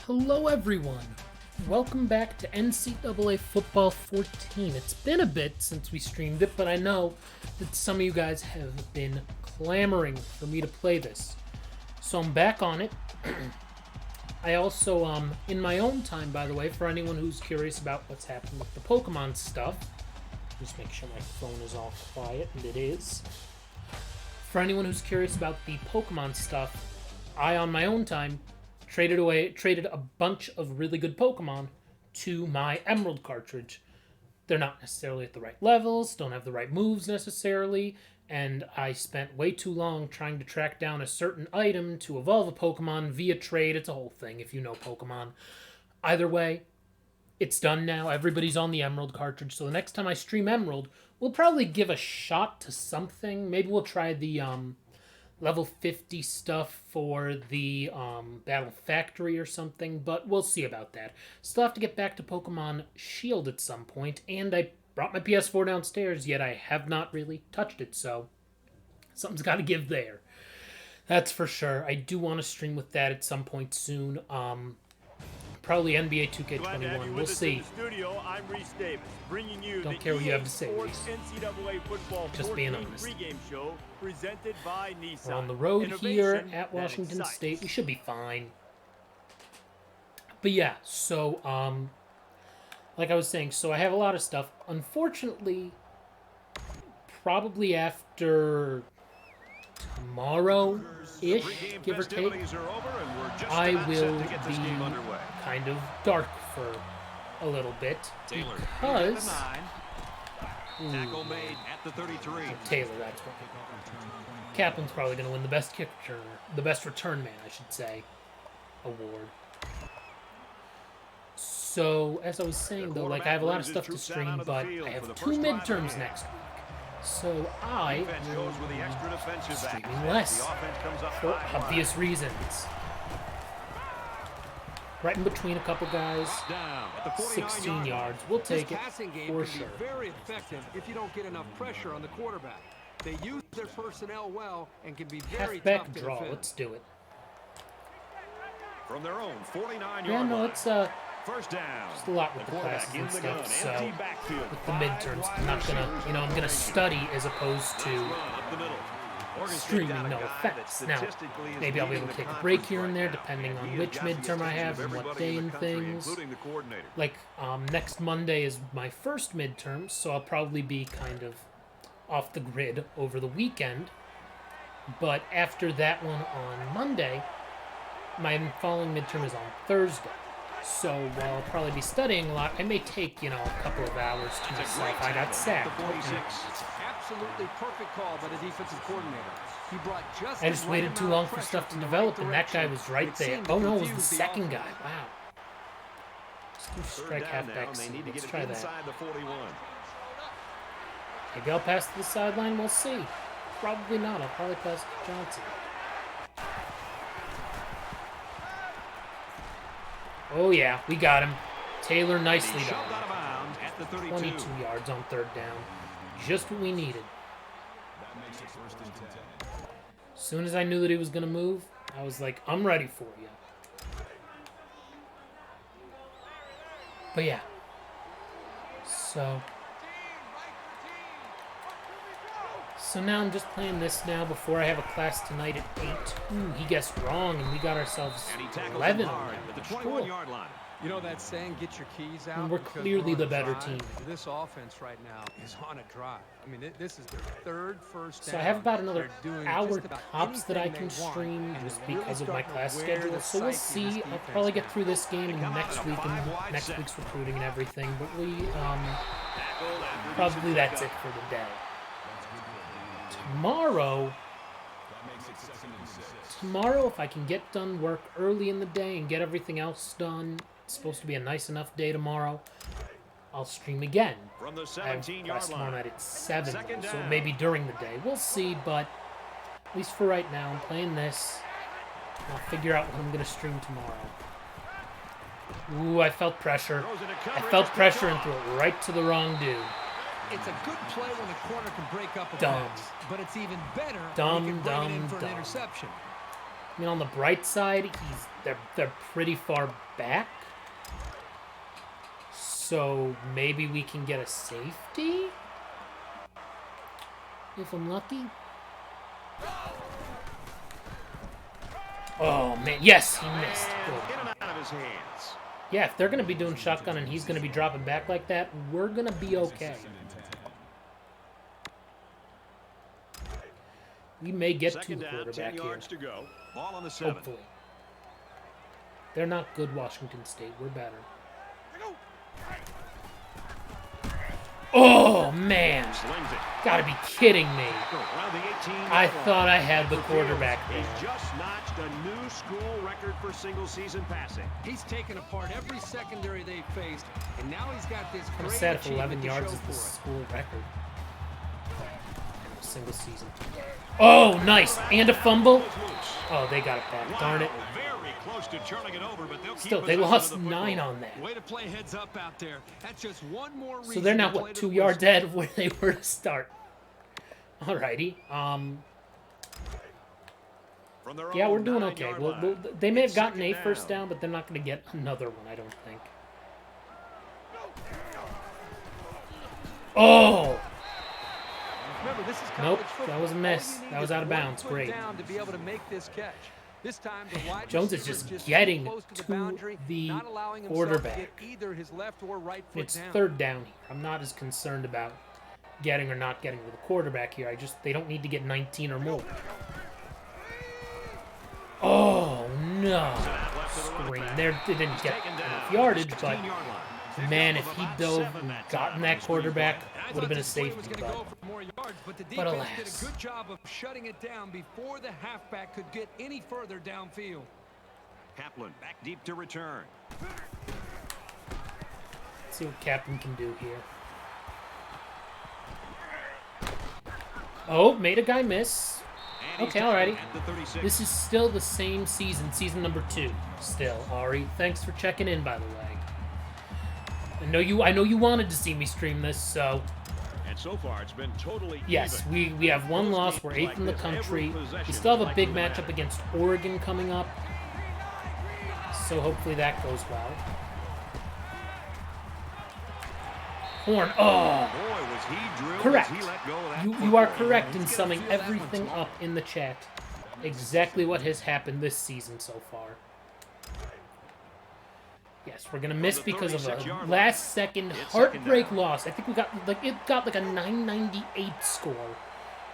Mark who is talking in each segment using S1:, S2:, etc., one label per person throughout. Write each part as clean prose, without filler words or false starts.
S1: Hello everyone! Welcome back to NCAA Football 14. It's been a bit since we streamed it, but I know that some of you guys have been clamoring for me to play this. So I'm back on it. I also, in my own time, by the way, for anyone who's curious about what's happening with the Pokemon stuff, just make sure my phone is all quiet, and it is. For anyone who's curious about the Pokemon stuff, I, on my own time, traded a bunch of really good Pokemon to my Emerald cartridge. They're not necessarily at the right levels, don't have the right moves necessarily, and I spent way too long trying to track down a certain item to evolve a Pokemon via trade. It's a whole thing if you know Pokemon. Either way, it's done now. Everybody's on the Emerald cartridge, so the next time I stream Emerald, we'll probably give a shot to something. Maybe we'll try the level 50 stuff for the Battle Factory or something, but we'll see about that. Still have to get back to Pokemon Shield at some point, and I brought my PS4 downstairs, yet I have not really touched it, so something's got to give there. That's for sure. I do want to stream with that at some point soon. Probably NBA 2K21. We'll see. Don't care what you have to say, Reese. Just being honest. We're on the road here at Washington State. We should be fine. But yeah, so, like I was saying, so I have a lot of stuff. Unfortunately, probably after tomorrow-ish, give or take, I will be kind of dark for a little bit because Taylor, that's what Kaplan's probably going to win the best kick returner, the best return man, I should say, award. So, as I was saying though, like I have a lot of stuff to stream, but I have 2 midterms next week. So I will be streaming less for obvious reasons. Right in between a couple guys, 16 yards. We'll take it for sure.
S2: Very effective if you don't get enough pressure on the quarterback. They use their personnel well and can be very
S1: halfback draw. Let's do it.
S3: From their own 49-yard
S1: yeah, no, it's
S3: first down.
S1: just a lot with the classes and stuff. So with the midterms, I'm not gonna, I'm gonna study as opposed to streaming. No offense. Now, maybe I'll be able to take a break here and there, depending on which midterm I have and what day and things. Like next Monday is my first midterm, so I'll probably be kind of off the grid over the weekend. But after that one on Monday, my following midterm is on Thursday. So while I'll probably be studying a lot, I may take, a couple of hours to myself. I got sacked.
S2: Absolutely perfect call by the defensive coordinator. He brought just
S1: I just waited too long for stuff to develop, and that guy was right there. Oh no, it was the second guy. Wow. Let's do strike halfback seam. Let's try that. Maybe I'll pass to the sideline. We'll see. Probably not. I'll probably pass to Johnson. Oh yeah, we got him. Taylor nicely done. 22 yards on third down. Just what we needed. As soon as I knew that he was going to move, I was like, I'm ready for you. But yeah. So now I'm just playing this now before I have a class tonight at 8. Ooh, he guessed wrong, and we got ourselves 11 on that. Cool.
S2: You know that saying, get your keys out?
S1: And we're clearly the better team.
S2: This offense right now is on a drive. I mean, this is their third first down.
S1: So I have about another hour tops that I can stream just because of my class schedule. So we'll see. I'll probably get through this game and next week and next week's recruiting and everything. But probably that's it for the day. Tomorrow, if I can get done work early in the day and get everything else done, it's supposed to be a nice enough day tomorrow, I'll stream again. I have class tomorrow night at 7, so maybe during the day. We'll see, but at least for right now, I'm playing this. I'll figure out what I'm going to stream tomorrow. Ooh, I felt pressure. I felt pressure and threw it right to the wrong dude.
S2: It's a good play when the corner can break up a
S1: dumb.
S2: pass, but it's even better
S1: when
S2: he can bring it in for an interception.
S1: I mean, on the bright side, they're pretty far back. So maybe we can get a safety? If I'm lucky. Oh, man. Yes, he missed. Good. Yeah, if they're going to be doing shotgun and he's going to be dropping back like that, we're going to be okay. We may get to the quarterback here. Hopefully. They're not good, Washington State. We're better. Oh, man. Gotta be kidding me. I thought I had the quarterback there.
S3: He's just notched a new school record for single-season passing.
S2: He's taken apart every secondary they faced, and now he's got this
S1: I'm
S2: great
S1: sad if 11
S2: achievement to
S1: yards
S2: show
S1: is the
S2: for it.
S1: school record. In a single season. Oh, nice. And a fumble. Oh, they got it back. Darn it.
S3: Very close to turning it over, but they'll
S1: Still,
S3: keep
S1: they
S3: possession
S1: lost
S3: of the
S1: 9
S3: football.
S1: on that.
S2: Way to play heads up out there. That's just one more reason
S1: So they're now,
S2: to play
S1: what,
S2: to
S1: 2
S2: the
S1: yards
S2: whistle.
S1: ahead of where they were to start. Alrighty.
S3: From their
S1: Yeah, we're
S3: own
S1: doing okay.
S3: 9-yard line.
S1: They may have
S3: It's
S1: gotten a
S3: second
S1: first down, but they're not going to get another one, I don't think. Oh!
S2: Remember, this is
S1: Nope,
S2: college football.
S1: that was a miss.
S2: All you need
S1: That was
S2: is
S1: out of
S2: one
S1: bounds.
S2: foot
S1: Great.
S2: down to be able to make this catch. This time, the wide
S1: Jones is
S2: receiver
S1: just
S2: too
S1: getting
S2: close
S1: to
S2: the boundary,
S1: the
S2: not allowing himself
S1: quarterback.
S2: to get either his left or right foot
S1: It's
S2: down.
S1: 3rd down here. I'm not as concerned about getting or not getting to the quarterback here. They don't need to get 19 or more. Oh, no. Screen. There, they didn't get enough yardage, but man, if he dove and gotten that quarterback, would have been a safety. But
S2: alas,
S1: alas.
S2: did a good job of shutting it down before the halfback could get any further downfield.
S3: Kaplan back deep to return.
S1: Let's see what Captain can do here. Oh, made a guy miss.
S3: And
S1: Okay,
S3: he's down
S1: alrighty.
S3: at the 36.
S1: This is still the same season number 2. Still, Ari. Thanks for checking in, by the way. I know you wanted to see me stream this, so
S3: And so far, it's been totally
S1: yes,
S3: even.
S1: we have one
S3: Those
S1: loss.
S3: games
S1: We're 8th
S3: like
S1: in the
S3: this,
S1: country.
S3: every possession
S1: We still have a
S3: is
S1: big
S3: likely to
S1: matchup
S3: matter.
S1: against Oregon coming up, so hopefully that goes well. Horn. Oh,
S3: Boy, was he drilled
S1: correct.
S3: as he let go of that
S1: You are
S3: football.
S1: correct in
S2: He's gonna
S1: summing
S2: feel that one
S1: everything
S2: too.
S1: up in the chat. Exactly what has happened this season so far. Yes, we're gonna miss because of a
S3: 36-yard line.
S1: last-second
S3: It's second
S1: heartbreak
S3: down.
S1: loss. I think it got like a 998 score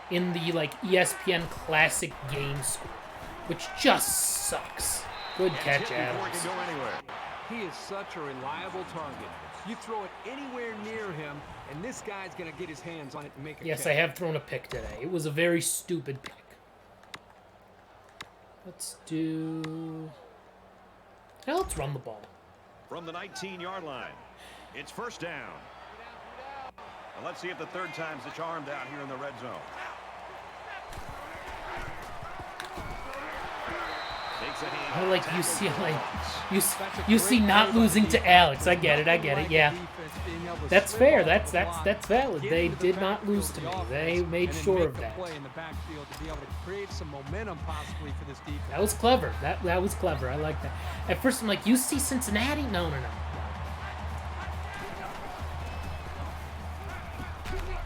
S1: in the ESPN Classic game score, which just sucks. Good
S3: And
S1: catch,
S3: hit before he
S1: Adams.
S3: can go anywhere.
S2: He is such a reliable target. You throw it anywhere near him, and this guy's going to get his hands on it and make a
S1: Yes,
S2: catch.
S1: I have thrown a pick today. It was a very stupid pick. Let's do. Now let's run the ball.
S3: From the 19-yard line, it's first down. And let's see if the third time's the charm down here in the red zone. Takes a hand,
S1: I like
S3: tackles
S1: UCLA. You see not losing to Alex. I get it. Yeah. That's fair. That's valid. They did not lose to me. They made sure of that. That was clever. That was clever. I like that. At first I'm like, UC Cincinnati? No.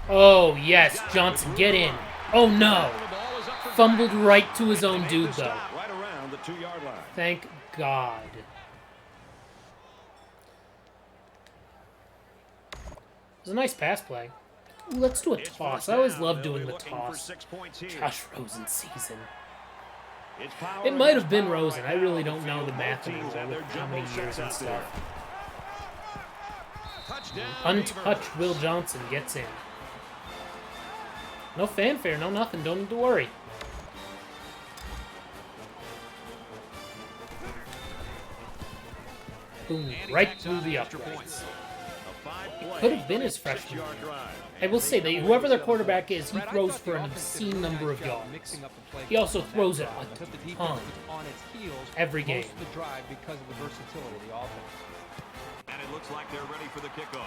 S1: Oh yes, Johnson, get in. Oh no. Fumbled right to his own dude though.
S3: right around the 2-yard line.
S1: Thank God. It was a nice pass play. Ooh, let's do a
S3: It's
S1: toss.
S3: first
S1: I always
S3: down.
S1: love
S3: They'll
S1: doing
S3: be
S1: the
S3: looking for
S1: toss.
S3: 6 points here.
S1: Josh Rosen season.
S3: It's power
S1: It might have
S3: against
S1: been
S3: power
S1: Rosen.
S3: right
S1: I really
S3: now.
S1: don't know the
S3: Both
S1: math
S3: teams
S1: anymore
S3: have their
S1: with how many
S3: jumbo
S1: years
S3: sets
S1: and
S3: out there.
S1: stuff.
S3: Touchdown,
S1: Untouched
S3: Beavers.
S1: Will Johnson gets in. No fanfare, no nothing. Don't need to worry. Boom, right through the uprights. Could have been his freshman year. I will say that whoever their quarterback is, he throws for an obscene number of yards. He also throws it a ton every game.
S2: Most of the drive because of the versatility of the offense.
S3: And it looks like they're ready for the kickoff.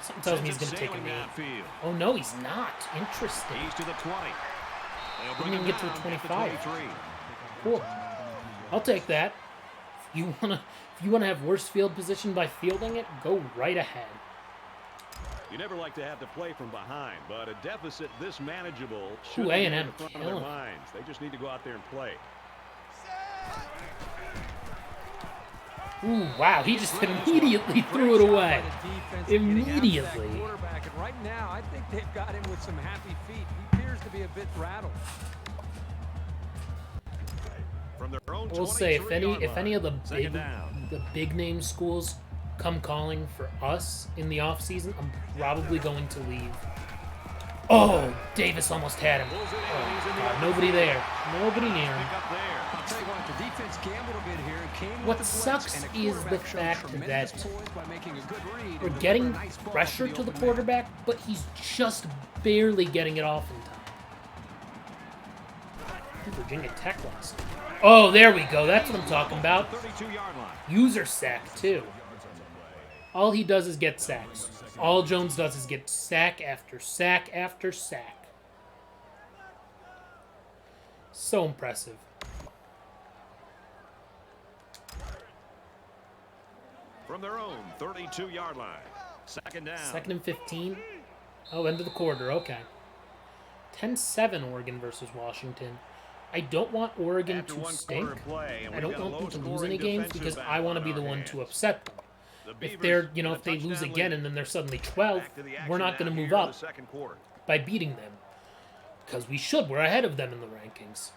S1: Something tells me he's going to take a
S3: Sailing
S1: knee.
S3: downfield.
S1: Oh no, he's not. Interesting.
S3: He's to the 20. They'll
S1: Didn't
S3: bring
S1: even
S3: him
S1: get to the
S3: down at
S1: 25.
S3: 23.
S1: Cool. I'll take that. If you wanna have worse field position by fielding it, go right ahead.
S3: You never like to have to play from behind, but a deficit this manageable should
S1: Ooh,
S3: be in
S1: A&M
S3: the front of
S1: killing
S3: their
S1: it.
S3: minds. They just need to go out there and play.
S1: Ooh, wow, he just immediately threw it away. Immediately.
S2: Quarterback, and right now, I think they've got him with some happy feet. He appears to be a bit rattled.
S3: From their own
S1: I will say, if
S3: 23-yard
S1: any of
S3: line. Second down.
S1: the big name schools come calling for us in the offseason, I'm probably going to leave. Oh, Davis almost had him. Oh, God, nobody there. Nobody near him.
S3: Pick up there.
S2: I'll tell you what, the defense gambled a bit here and came with
S1: What
S2: the blitz,
S1: sucks
S2: and the
S1: is the
S2: quarterback showed
S1: fact
S2: tremendous
S1: that
S2: poise by making a good read
S1: we're
S2: and
S1: getting
S2: delivering a nice ball
S1: pressure to the
S2: open man.
S1: quarterback, but he's just barely getting it off in time. I think Virginia Tech lost. Oh, there we go. That's what I'm talking about.
S3: 32-yard line.
S1: User sack, too. All he does is get sacks. All Jones does is get sack after sack after sack. So impressive.
S3: From their own 32-yard line. Second down.
S1: 2nd and 15. Oh, end of the quarter. Okay. 10-7 Oregon versus Washington. I don't want Oregon
S3: After
S1: to
S3: one
S1: stink.
S3: quarter play, and
S1: I
S3: we've
S1: don't
S3: got a
S1: want them to lose
S3: low-scoring
S1: any games
S3: defensive
S1: because I
S3: battle
S1: want to
S3: on
S1: be the
S3: our
S1: one to
S3: hands.
S1: upset them.
S3: The
S1: If
S3: Beavers
S1: they're,
S3: with a
S1: if they lose
S3: touchdown
S1: again
S3: lead.
S1: and then they're suddenly 12th,
S3: Back to the
S1: we're
S3: action
S1: not going
S3: now
S1: to move
S3: here in
S1: up
S3: the second quarter.
S1: by beating them. Because we should. We're ahead of them in the rankings.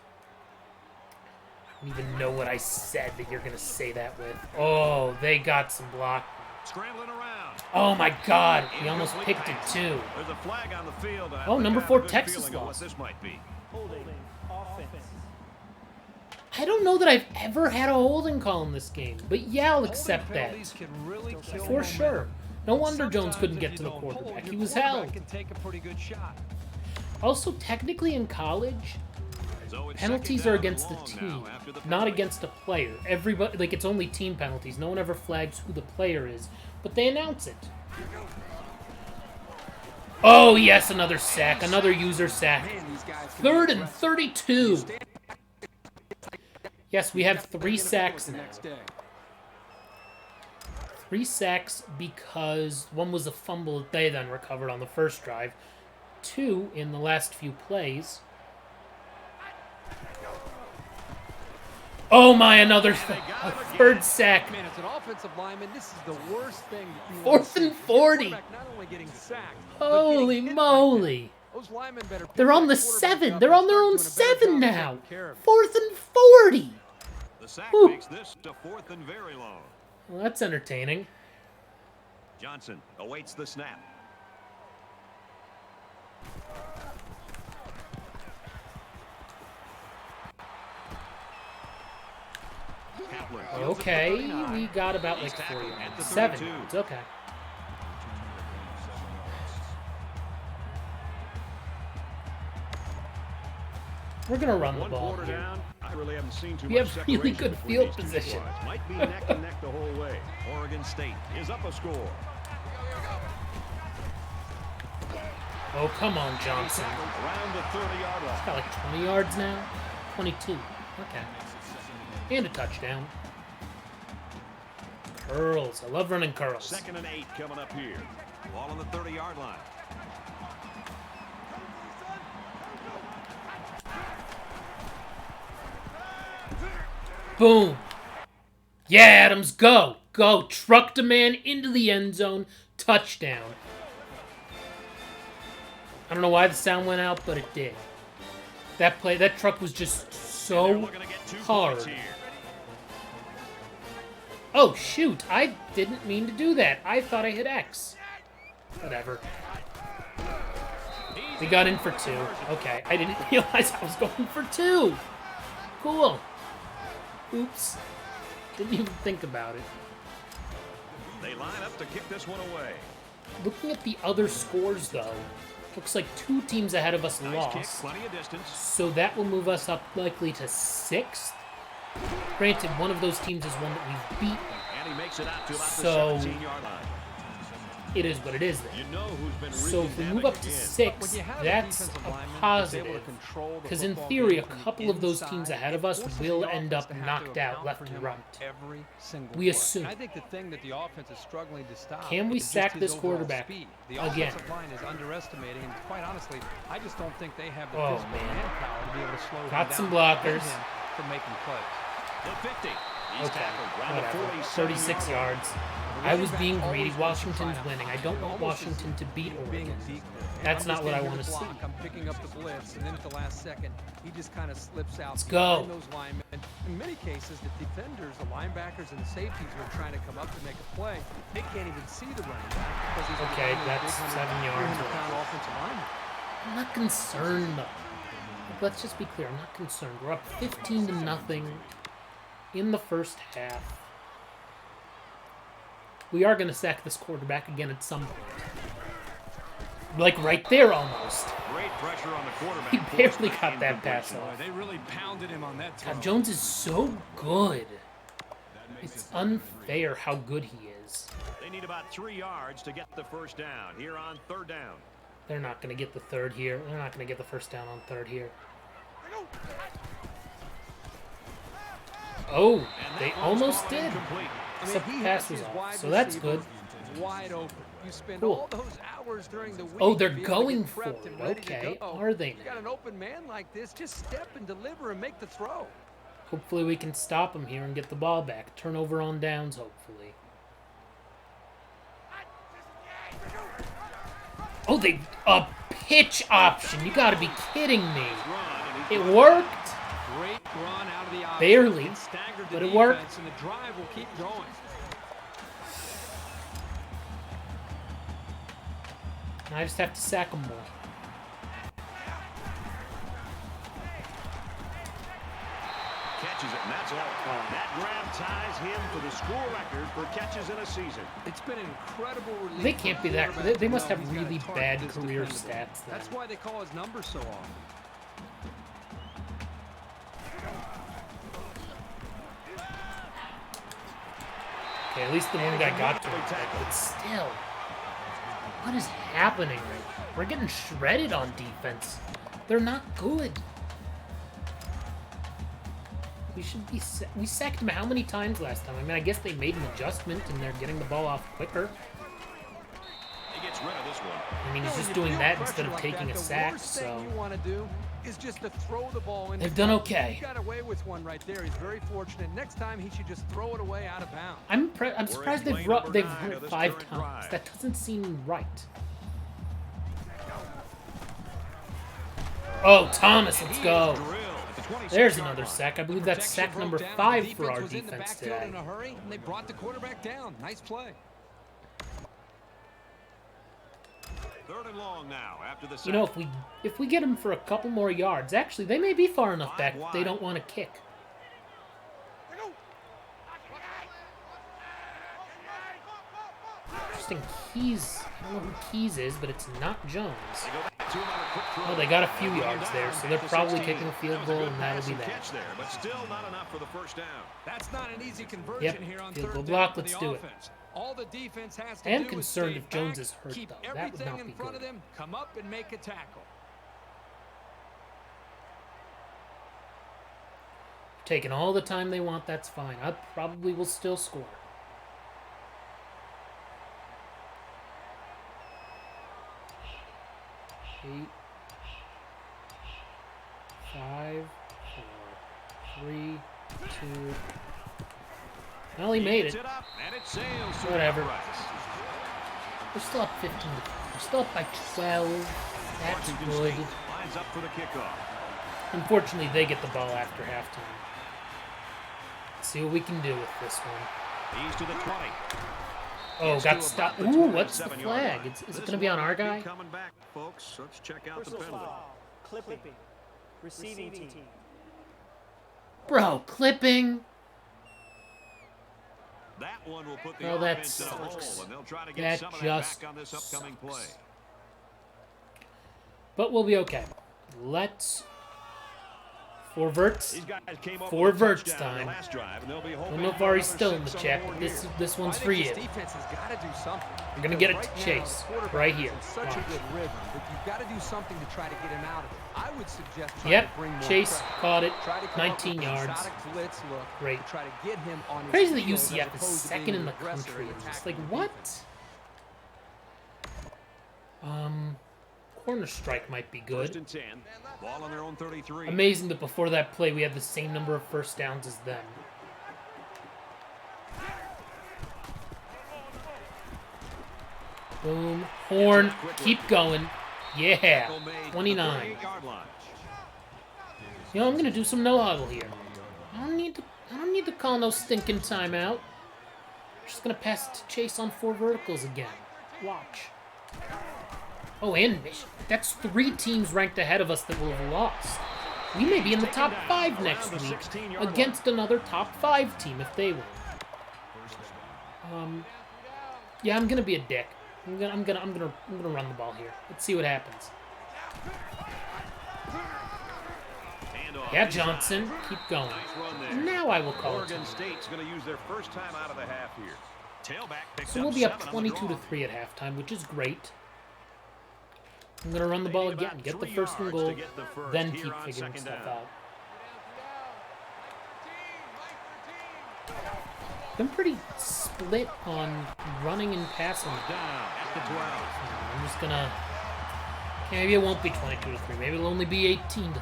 S1: I don't even know what I said that you're going to say that with. Oh, they got some block.
S3: Scrambling around.
S1: Oh, my God. He almost picked it, too.
S3: There's a flag on the field.
S1: Oh, number 4 Texas
S3: feeling of what
S1: lost.
S3: this might be.
S1: I don't know that I've ever had a holding call in this game. But yeah, I'll accept
S2: Holding
S1: that.
S2: penalties can really kill
S1: For sure.
S2: momentum.
S1: No wonder
S2: Sometimes
S1: Jones couldn't
S2: if
S1: get
S2: you
S1: to the
S2: don't hold,
S1: quarterback.
S2: your
S1: He was
S2: quarterback
S1: held.
S2: can take a pretty good shot.
S1: Also, technically in college,
S3: So it's
S1: penalties
S3: second
S1: are
S3: down and
S1: against the
S3: long
S1: team,
S3: now after the
S1: not
S3: penalty.
S1: against a player. Everybody, like, it's only team penalties. No one ever flags who the player is, but they announce it. Oh, yes, another sack. Another user sack.
S2: Man, these guys can be
S1: 3rd and
S2: aggressive.
S1: 32. Yes, we have 3 sacks
S2: The
S1: now.
S2: next day.
S1: 3 sacks because one was a fumble that they then recovered on the first drive. 2 in the last few plays. Oh my, another a 3rd sack.
S2: Man, as an offensive lineman, this is the worst thing that you
S1: 4th
S2: want to see.
S1: and 40.
S2: Quarterback not only getting sacked, but
S1: Holy
S2: getting hit
S1: moly.
S2: like that. Those linemen better pick
S1: They're on
S2: that
S1: the
S2: quarterback
S1: 7.
S2: up
S1: They're
S2: and
S1: on their
S2: start
S1: own
S2: doing a better
S1: 7
S2: job of
S1: now.
S2: taking care of it.
S1: 4th and 40.
S3: The sack
S1: Whew.
S3: makes this to 4th and very long.
S1: Well, that's entertaining.
S3: Johnson awaits the snap. Kaplan fields it for
S1: Okay,
S3: 39.
S1: we got about
S3: He's
S1: like 4
S3: tackled at
S1: yards.
S3: the
S1: 7
S3: 32.
S1: yards, okay. We're going to run the
S3: One
S1: ball
S3: quarter
S1: here.
S3: down. I really haven't seen too
S1: We
S3: much
S1: have really
S3: separation
S1: good
S3: between
S1: field
S3: these two
S1: position.
S3: squads. Might be neck and neck the whole way. Oregon State is up a score.
S1: Oh, come on, Johnson.
S3: Around the 30-yard line.
S1: Got like 20 yards now? 22. Okay. And a touchdown. Curls. I love running curls.
S3: 2nd and 8 coming up here. Ball on the 30-yard line.
S1: Boom. Yeah, Adams, go. Go. Trucked a man into the end zone. Touchdown. I don't know why the sound went out, but it did. That truck was just
S3: They're
S1: so
S3: looking to get 2
S1: hard.
S3: points here.
S1: Oh, shoot. I didn't mean to do that. I thought I hit X. Whatever. We got in for 2. Okay, I didn't realize I was going for 2. Cool. Oops. Didn't even think about it.
S3: They line up to kick this one away.
S1: Looking at the other scores, though, looks like 2 teams ahead of us
S3: Nice kick,
S1: lost.
S3: plenty of distance.
S1: So that will move us up likely to 6th. Granted, one of those teams is one that we've beaten.
S3: And he makes it out to about
S1: So-
S3: the 17-yard line.
S1: it is what it is then.
S3: You know who's been
S1: So if we move up to
S3: in.
S1: 6, that's a positive. Because in theory, a couple of those teams ahead of us will end up knocked out left and right. We assume.
S2: I think the thing that the offense is struggling to stop.
S1: Can we
S2: is just
S1: sack
S2: his
S1: this
S2: overall
S1: quarterback
S2: speed. The
S1: again?
S2: offensive line is underestimating, and quite honestly, I just don't think they have the
S1: Oh,
S2: physical
S1: man.
S2: manpower to be able to slow him
S1: Got
S2: down
S1: some
S2: and prevent
S1: blockers.
S2: him from making plays.
S3: The 50. He's
S1: Okay,
S3: tackled around the
S1: whatever.
S3: 47
S1: 36
S3: yard
S1: yards. I was being greedy. Washington's winning. I don't want Washington to beat Oregon. That's not what I want to see.
S2: I'm picking up the blitz, and then at the last second, he just kind of slips out.
S1: Let's go.
S2: Those linemen. In many cases, the defenders, the linebackers, and the safeties who are trying to come up to make a play, they can't even see the running back because he's
S1: Okay,
S2: behind
S1: that's
S2: those big
S1: 7 yards.
S2: 300-pound offensive lineman.
S1: I'm not concerned, though. Let's just be clear. I'm not concerned. We're up 15-0 in the first half. We are going to sack this quarterback again at some point. Like right there, almost.
S3: Great pressure on the quarterback.
S1: He barely got that pass off.
S2: They really pounded him on that
S1: God, Jones is so good. It's unfair how good he is.
S3: They need about 3 yards to get the first down here on 3rd down.
S1: They're not going to get the third here. They're not going to get the first down on 3rd here. Oh, they almost did. Except the pass was off, so that's good.
S2: Wide open. You spend
S1: Cool.
S2: all those hours during the week.
S1: Oh, they're
S2: being able to
S1: going
S2: get
S1: for
S2: prepped
S1: it.
S2: and ready to
S1: Okay,
S2: go.
S1: are they
S2: You got
S1: now?
S2: an open man like this, just step and deliver and make the throw.
S1: Hopefully we can stop him here and get the ball back. Turnover on downs, hopefully. Oh, a pitch option. You gotta be kidding me. It worked.
S2: Great run out of the option.
S1: Barely,
S2: It staggered the
S1: but it
S2: defense,
S1: worked.
S2: And the drive will keep going.
S1: I just have to sack him more.
S3: Catches it, and that's all. That grab ties him for the school record for catches in a season.
S2: It's been an incredible relief.
S1: They can't be that. They must have
S2: He's got a
S1: really
S2: target
S1: bad
S2: that's
S1: career
S2: dependable.
S1: stats then.
S2: That's why they call his number so often.
S1: Okay, at least the one guy got to him. But still, what is happening right now? We're getting shredded on defense. They're not good. We should be. We sacked him how many times last time? I mean, I guess they made an adjustment and they're getting the ball off quicker.
S3: He gets rid of this one.
S1: I mean, he's just doing that instead of taking a sack, so
S2: The worst thing you want to do is just to throw the ball in.
S1: they've done okay.
S2: He got away with one right there. He's very fortunate. Next time he should just throw it away out of bounds.
S1: I'm surprised they've run it 5 times. That doesn't seem right. Oh, Thomas, let's go. There's another sack. I believe that's sack number 5 for our defense today.
S2: In a hurry, and they brought the quarterback down. Nice play.
S3: 3rd and long now after the sack.
S1: You know, if we get them for a couple more yards, actually, they may be far enough back if they don't want to kick. Interesting. Keys. I don't know who Keys is, but it's not Jones. Oh, they got a few yards there, so they're probably kicking a field goal, and that'll be that.
S3: There, but still not enough for the first down.
S2: That's not an easy conversion
S1: Yep,
S2: here on
S1: field
S2: 3rd
S1: goal
S2: down
S1: block,
S2: for
S1: let's
S2: the
S1: do it.
S2: offense. All the defense has to
S1: I am
S2: do
S1: concerned
S2: is
S1: if
S2: stay
S1: Jones
S2: back,
S1: is hurt,
S2: keep
S1: though. That would
S2: everything
S1: not
S2: in
S1: be
S2: front
S1: good.
S2: of them, come up and make a tackle.
S1: Taking all the time they want, that's fine. I probably will still score. Eight, 5, 4, 3, 2. Well, he made it. Whatever. We're still up 15. We're still up by 12. That's good.
S3: Lines up for the kickoff.
S1: Unfortunately, they get the ball after halftime. Let's see what we can do with this one.
S3: He's to the 20.
S1: Oh, got stopped. Ooh, what's the flag? Is it going to be on our guy?
S3: Coming back, folks. Let's check out the penalty.
S4: Clipping. Receiving team.
S1: Bro, clipping.
S3: That one will put the
S1: Well, that
S3: offense in a
S1: sucks.
S3: hole, and they'll try to get
S1: That
S3: some of that
S1: just
S3: back on this upcoming
S1: sucks.
S3: play.
S1: But we'll be okay. Let's 4 verts.
S3: These guys came up
S1: 4
S3: with a
S1: verts
S3: touchdown on
S1: time.
S3: the last drive, and they'll be
S1: I
S3: hoping
S1: don't know if
S3: for
S1: Ari's
S3: another
S1: still in the
S3: 6 on
S1: chat,
S3: board
S1: but
S3: here.
S1: this one's
S2: I
S1: for
S2: think
S1: you.
S2: this defense has got to do something.
S1: I'm gonna get it
S2: Because
S1: to
S2: right
S1: Chase,
S2: now, the quarterback
S1: right
S2: is
S1: here.
S2: in such
S1: Watch.
S2: a good rhythm that you've got to do something to try to get him out of it. I would suggest trying
S1: Yep,
S2: to bring more
S1: Chase
S2: pressure.
S1: caught it.
S2: Try to come
S1: 19
S2: up with an
S1: yards.
S2: exotic blitz look
S1: Great.
S2: to try to get him on his
S1: Crazy that
S2: heels as
S1: UCF is
S2: opposed to
S1: second
S2: being
S1: in the
S2: aggressive
S1: country.
S2: and
S1: It's just
S2: attacking
S1: like,
S2: the
S1: what?
S2: defense.
S1: Corner strike might be
S3: First
S1: good.
S3: and 10. Ball on their own 33.
S1: Amazing that before that play we had the same number of first downs as them. Boom. Horn. Keep going. Yeah. 29.
S3: 38-yard line.
S1: You know, I'm gonna do some no huddle here. I don't need to call no stinking timeout. I'm just gonna pass it to Chase on 4 verticals again. Watch. Oh, and that's 3 teams ranked ahead of us that will have lost. We may be in the top 5 next week against another top 5 team if they win. Yeah, I'm gonna be a dick. I'm gonna run the ball here. Let's see what happens. Yeah, Johnson, keep going.
S3: Nice run there.
S1: Now I will call it.
S3: Oregon State's going to use their first time out of the half here. Tailback picks
S1: So we'll be up
S3: 7 on the
S1: 22 to
S3: draw.
S1: 3 at halftime, which is great. I'm gonna run the ball
S3: They need
S1: again,
S3: about
S1: get the
S3: 3
S1: first and
S3: yards to
S1: goal,
S3: get the first
S1: then
S3: here
S1: keep
S3: on
S1: figuring
S3: second
S1: stuff
S3: down.
S1: out. Been pretty split on running and passing.
S3: Down at the 12.
S1: I'm just gonna. Maybe it won't be 22 to 3. Maybe it'll only be 18 to 3.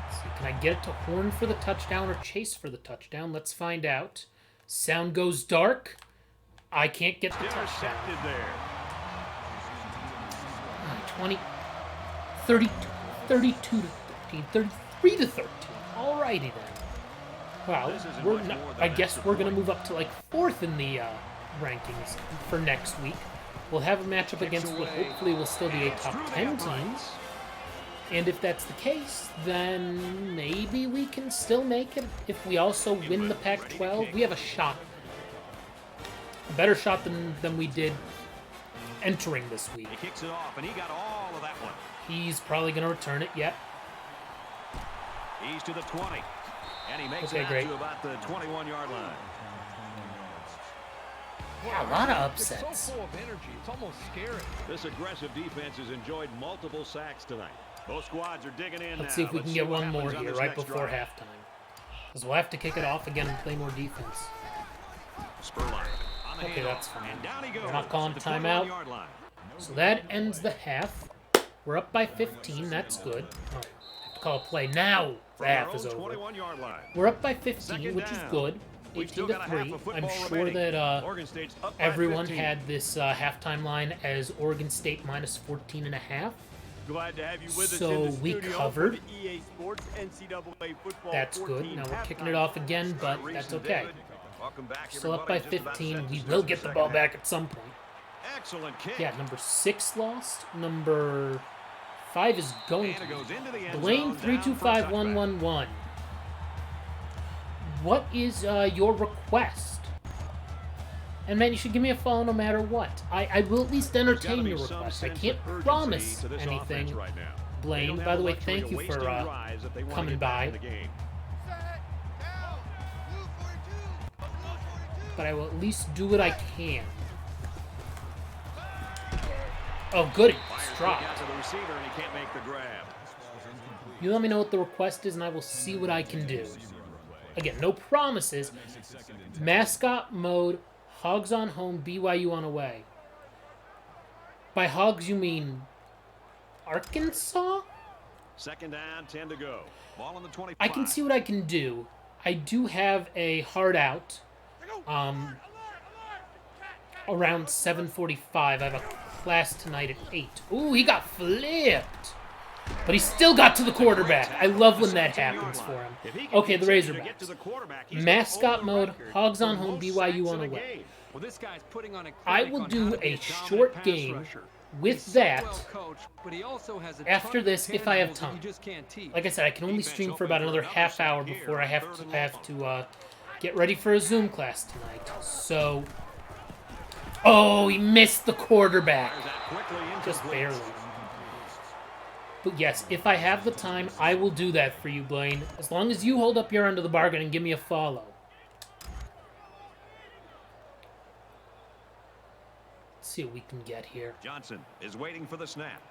S1: Let's see, can I get it to Horn for the touchdown or Chase for the touchdown? Let's find out. Sound goes dark. I can't get the touchdown.
S3: Intercepted there.
S1: 20, 32 to 13, 33 to 13. Alrighty then. Wow,
S3: This isn't
S1: we're
S3: much
S1: not,
S3: more than
S1: I
S3: an
S1: guess
S3: extra
S1: we're gonna
S3: point.
S1: move up to like 4th in the rankings for next week. We'll have a matchup against what hopefully will still be a top 10 team. And if that's the case, then maybe we can still make it. If we also win the Pac-12, we have a shot. A better shot than we did entering this week.
S3: He kicks it off, and he got all of that one.
S1: He's probably going to return it, yep.
S3: He's to the 20. And he makes
S1: Okay,
S3: it out
S1: great.
S3: to about the 21-yard line.
S1: Yeah, a lot of
S2: It's so
S1: upsets.
S2: full of energy. It's almost scary.
S3: This aggressive defense has enjoyed multiple sacks tonight. Both squads are digging in
S1: Let's
S3: now.
S1: see if we can
S3: see
S1: get
S3: what
S1: one more
S3: happens on
S1: here
S3: this
S1: right
S3: next
S1: before
S3: drive.
S1: halftime. Because we'll have to kick it off again and play more defense.
S3: Spurline on the
S1: Okay,
S3: handoff,
S1: that's fine.
S3: and down he goes.
S1: We're not calling
S3: at the
S1: timeout.
S3: 21-yard line.
S1: So that ends the half. We're up by 15. That's good. Oh, I have to call a play now. The
S3: From
S1: half
S3: their
S1: is
S3: own
S1: over.
S3: 21-yard line.
S1: We're up by 15,
S3: Second
S1: which is
S3: down.
S1: good.
S3: We've
S1: 18
S3: still
S1: to
S3: got a
S1: 3.
S3: half of
S1: I'm
S3: football
S1: sure
S3: remaining.
S1: that
S3: Oregon State's up by
S1: everyone
S3: 15.
S1: had this halftime line as Oregon State minus 14.5.
S5: Glad to have you with
S1: So
S5: us in the
S1: we
S5: studio
S1: covered.
S5: for the EA Sports NCAA Football
S1: That's good.
S5: 14
S1: Now we're kicking
S5: halftime
S1: it off again, but
S3: Reese
S1: that's
S3: and
S1: okay.
S3: David, welcome back,
S1: Still up by
S3: everybody. Just about
S1: 15.
S3: set to
S1: We
S3: start
S1: will
S3: the
S1: get the
S3: second
S1: ball
S3: half.
S1: back at some point.
S3: Excellent kick.
S1: Yeah, number 6 lost. Number 5 is going
S3: And it
S1: to
S3: goes into the end
S1: Blaine
S3: zone, down for a
S1: 325111. What is your request? And man, you should give me a follow no matter what. I will at least
S3: There's gotta
S1: entertain
S3: be
S1: your
S3: some
S1: request. I
S3: sense
S1: can't
S3: of urgency
S1: promise
S3: to this offense
S1: anything.
S3: right now. They
S1: Blaine,
S3: don't
S1: by
S3: have
S1: the way,
S3: luxury
S1: thank
S3: of
S1: you for
S3: wasting drives if they wanna
S1: coming
S3: get back
S1: by.
S3: in the game.
S1: But I will at least do what I can. Oh, goody.
S3: Fires kick
S1: Drop.
S3: out to the receiver, and he can't make the grab.
S1: You let me know what the request is, and I will see what I can do. Again, no promises. Mascot mode, Hogs on home, BYU on away. By Hogs, you mean Arkansas?
S3: Second down, 10 to go. Ball on the 25.
S1: I can see what I can do. I do have a hard out. Around 7:45. I have a class tonight at 8. Ooh, he got flipped. But he still got to the quarterback. I love when that happens for him.
S3: If he can
S1: Okay, the
S3: continue to get to
S1: Razorbacks.
S3: the quarterback, he's
S1: Mascot
S3: gonna
S1: mode,
S3: own the record
S1: Hogs on
S3: for
S1: home,
S3: most
S1: BYU
S3: sacks
S1: on
S3: in a
S1: away.
S3: game.
S2: Well, this guy's putting on a
S1: I
S2: clinic
S1: will
S2: on
S1: do
S2: how to be
S1: a
S2: dominant
S1: short
S2: pass
S1: game
S2: rusher.
S1: with
S2: He's so
S1: that.
S2: well coached, but he also has a
S1: After
S2: ton of
S1: this, if I have
S2: intangibles that
S1: time.
S2: you just can't teach.
S1: Like I said, I can only
S3: Defense
S1: stream for
S3: hoping
S1: about
S3: for
S1: another
S3: another
S1: half
S3: sack
S1: hour
S3: here
S1: before I
S3: on
S1: have
S3: third and
S1: to get ready for a Zoom class tonight. So, oh, he missed the quarterback.
S3: Fires that quickly into
S1: Just
S3: the
S1: barely.
S3: blitz.
S1: But yes, if I have the time, I will do that for you, Blaine. As long as you hold up your end of the bargain and give me a follow. Let's see what we can get here.
S3: Johnson is waiting for the snap.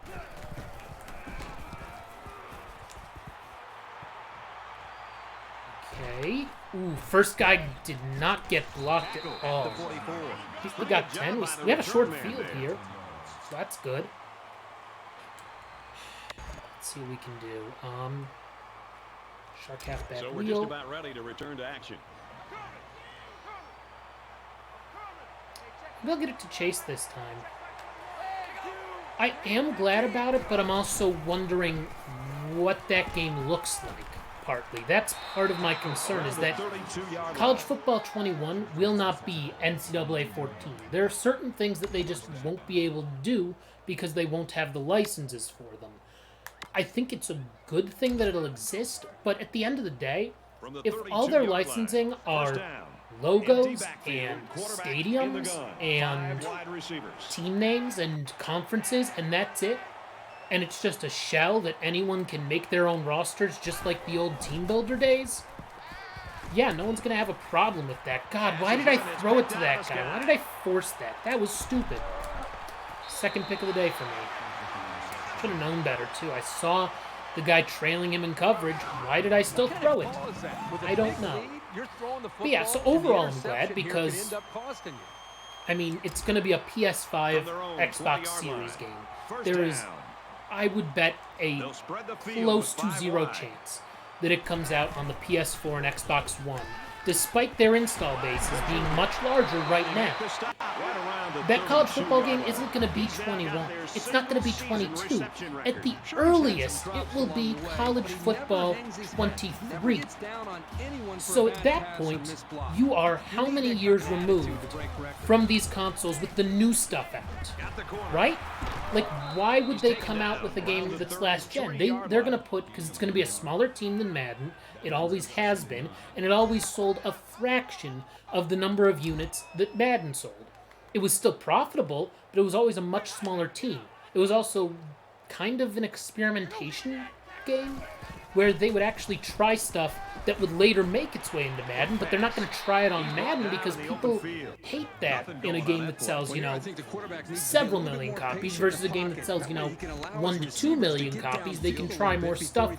S1: Okay. Ooh, first guy did not get blocked at all. We got 10. We have a short field here. So that's good. Let's see what we can do. Shark halfback
S3: So we're just about ready to return to action.
S1: We'll get it to Chase this time. I am glad about it, but I'm also wondering what that game looks like, partly. That's part of my concern, is that College Football 21 will not be NCAA 14. There are certain things that they just won't be able to do because they won't have the licenses for them. I think it's a good thing that it'll exist, but at the end of the day, if all their licensing are logos and stadiums and team names and conferences and that's it, and it's just a shell that anyone can make their own rosters just like the old team builder days, yeah, no one's going to have a problem with that. God, why did I throw it to that guy? Why did I force that? That was stupid. Second pick of the day for me. Should have known better, too. I saw the guy trailing him in coverage. Why did I still throw it? I don't know. But yeah, so overall I'm glad because, I mean, it's going to be a PS5 Xbox Series game. There is, I would bet, a close to zero chance that it comes out on the PS4 and Xbox One, despite their install bases being much larger right now. That college football game isn't going to be 21. It's not going to be 22. At the earliest, it will be college football 23. So at that point, you are how many years removed from these consoles with the new stuff out, right? Like, why would they come out with a game that's last gen? They're going to put, because it's going to be a smaller team than Madden, it always has been, and it always sold a fraction of the number of units that Madden sold. It was still profitable, but it was always a much smaller team. It was also kind of an experimentation game, where they would actually try stuff that would later make its way into Madden, but they're not going to try it on Madden because people hate that in a game that sells, you know, several million copies versus a game that sells, you know, 1 to 2 million copies. They can try more stuff.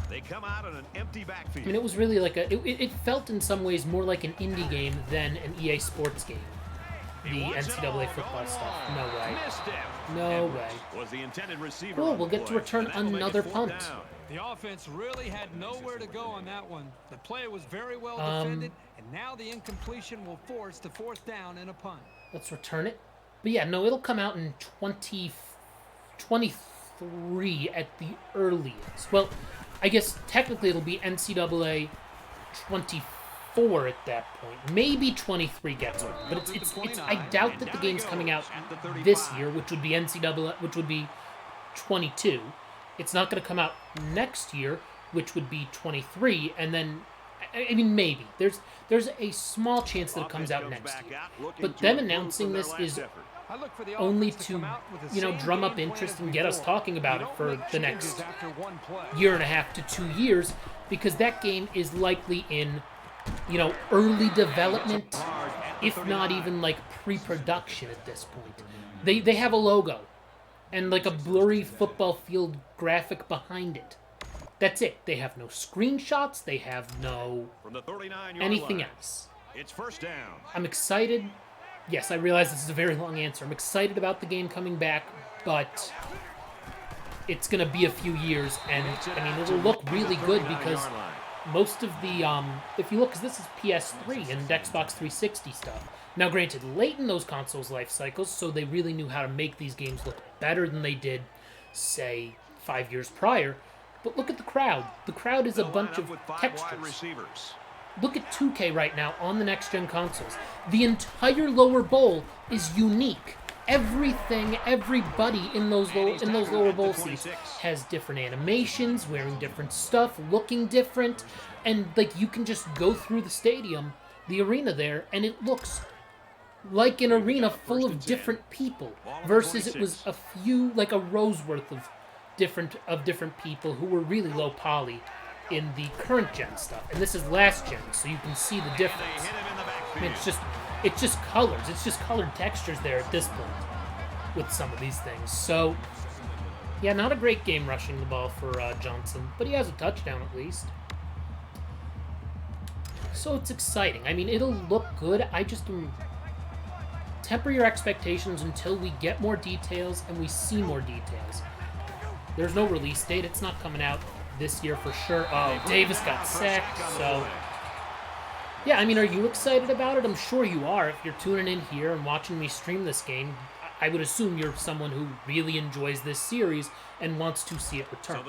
S3: They come out in an empty backfield.
S1: I mean, it was really like it felt in some ways more like an indie game than an EA Sports game. The NCAA football stuff. No way. No way. Cool, we'll get to return another punt.
S2: The offense really had nowhere to go on that one. The play was very well defended, and now the incompletion will force the fourth down and a punt.
S1: Let's return it. But yeah, no, it'll come out in 2023 at the earliest. Well, I guess technically it'll be NCAA 24 at that point. Maybe 23 gets over, but it's I doubt that the game's coming out this year, which would be NCAA, which would be 22. It's not going to come out next year, which would be 23, and then, I mean, maybe. There's a small chance that it comes out next year. But them announcing this is only to, you know, drum up interest and get us talking about it for the next year and a half to 2 years, because that game is likely in, you know, early development, if not even, like, pre-production at this point. They have a logo and like a blurry football field graphic behind it. That's it. They have no screenshots. They have no anything else.
S3: It's first down.
S1: I'm excited. Yes, I realize this is a very long answer. I'm excited about the game coming back, but it's going to be a few years, and I mean, it'll look really good because most of the, if you look, because this is PS3 and Xbox 360 stuff. Now, granted, late in those consoles' life cycles, so they really knew how to make these games look better than they did, say, 5 years prior. But look at the crowd. The crowd is a bunch of textures. Look at 2K right now on the next-gen consoles. The entire lower bowl is unique. Everything, everybody in those lower bowl seats has different animations, wearing different stuff, looking different, and like you can just go through the stadium, the arena there, and it looks like an arena full of different people versus it was a few, like a row's worth of different people who were really low poly in the current gen stuff, and this is last gen, so you can see the difference. I mean, it's just colors. It's just colored textures there at this point with some of these things. So, yeah, not a great game rushing the ball for Johnson, but he has a touchdown at least. So it's exciting. I mean, it'll look good. I just temper your expectations until we get more details and we see more details. There's no release date. It's not coming out this year for sure. Oh, Davis got sacked, so... Yeah, I mean, are you excited about it? I'm sure you are. If you're tuning in here and watching me stream this game, I would assume you're someone who really enjoys this series and wants to see it return.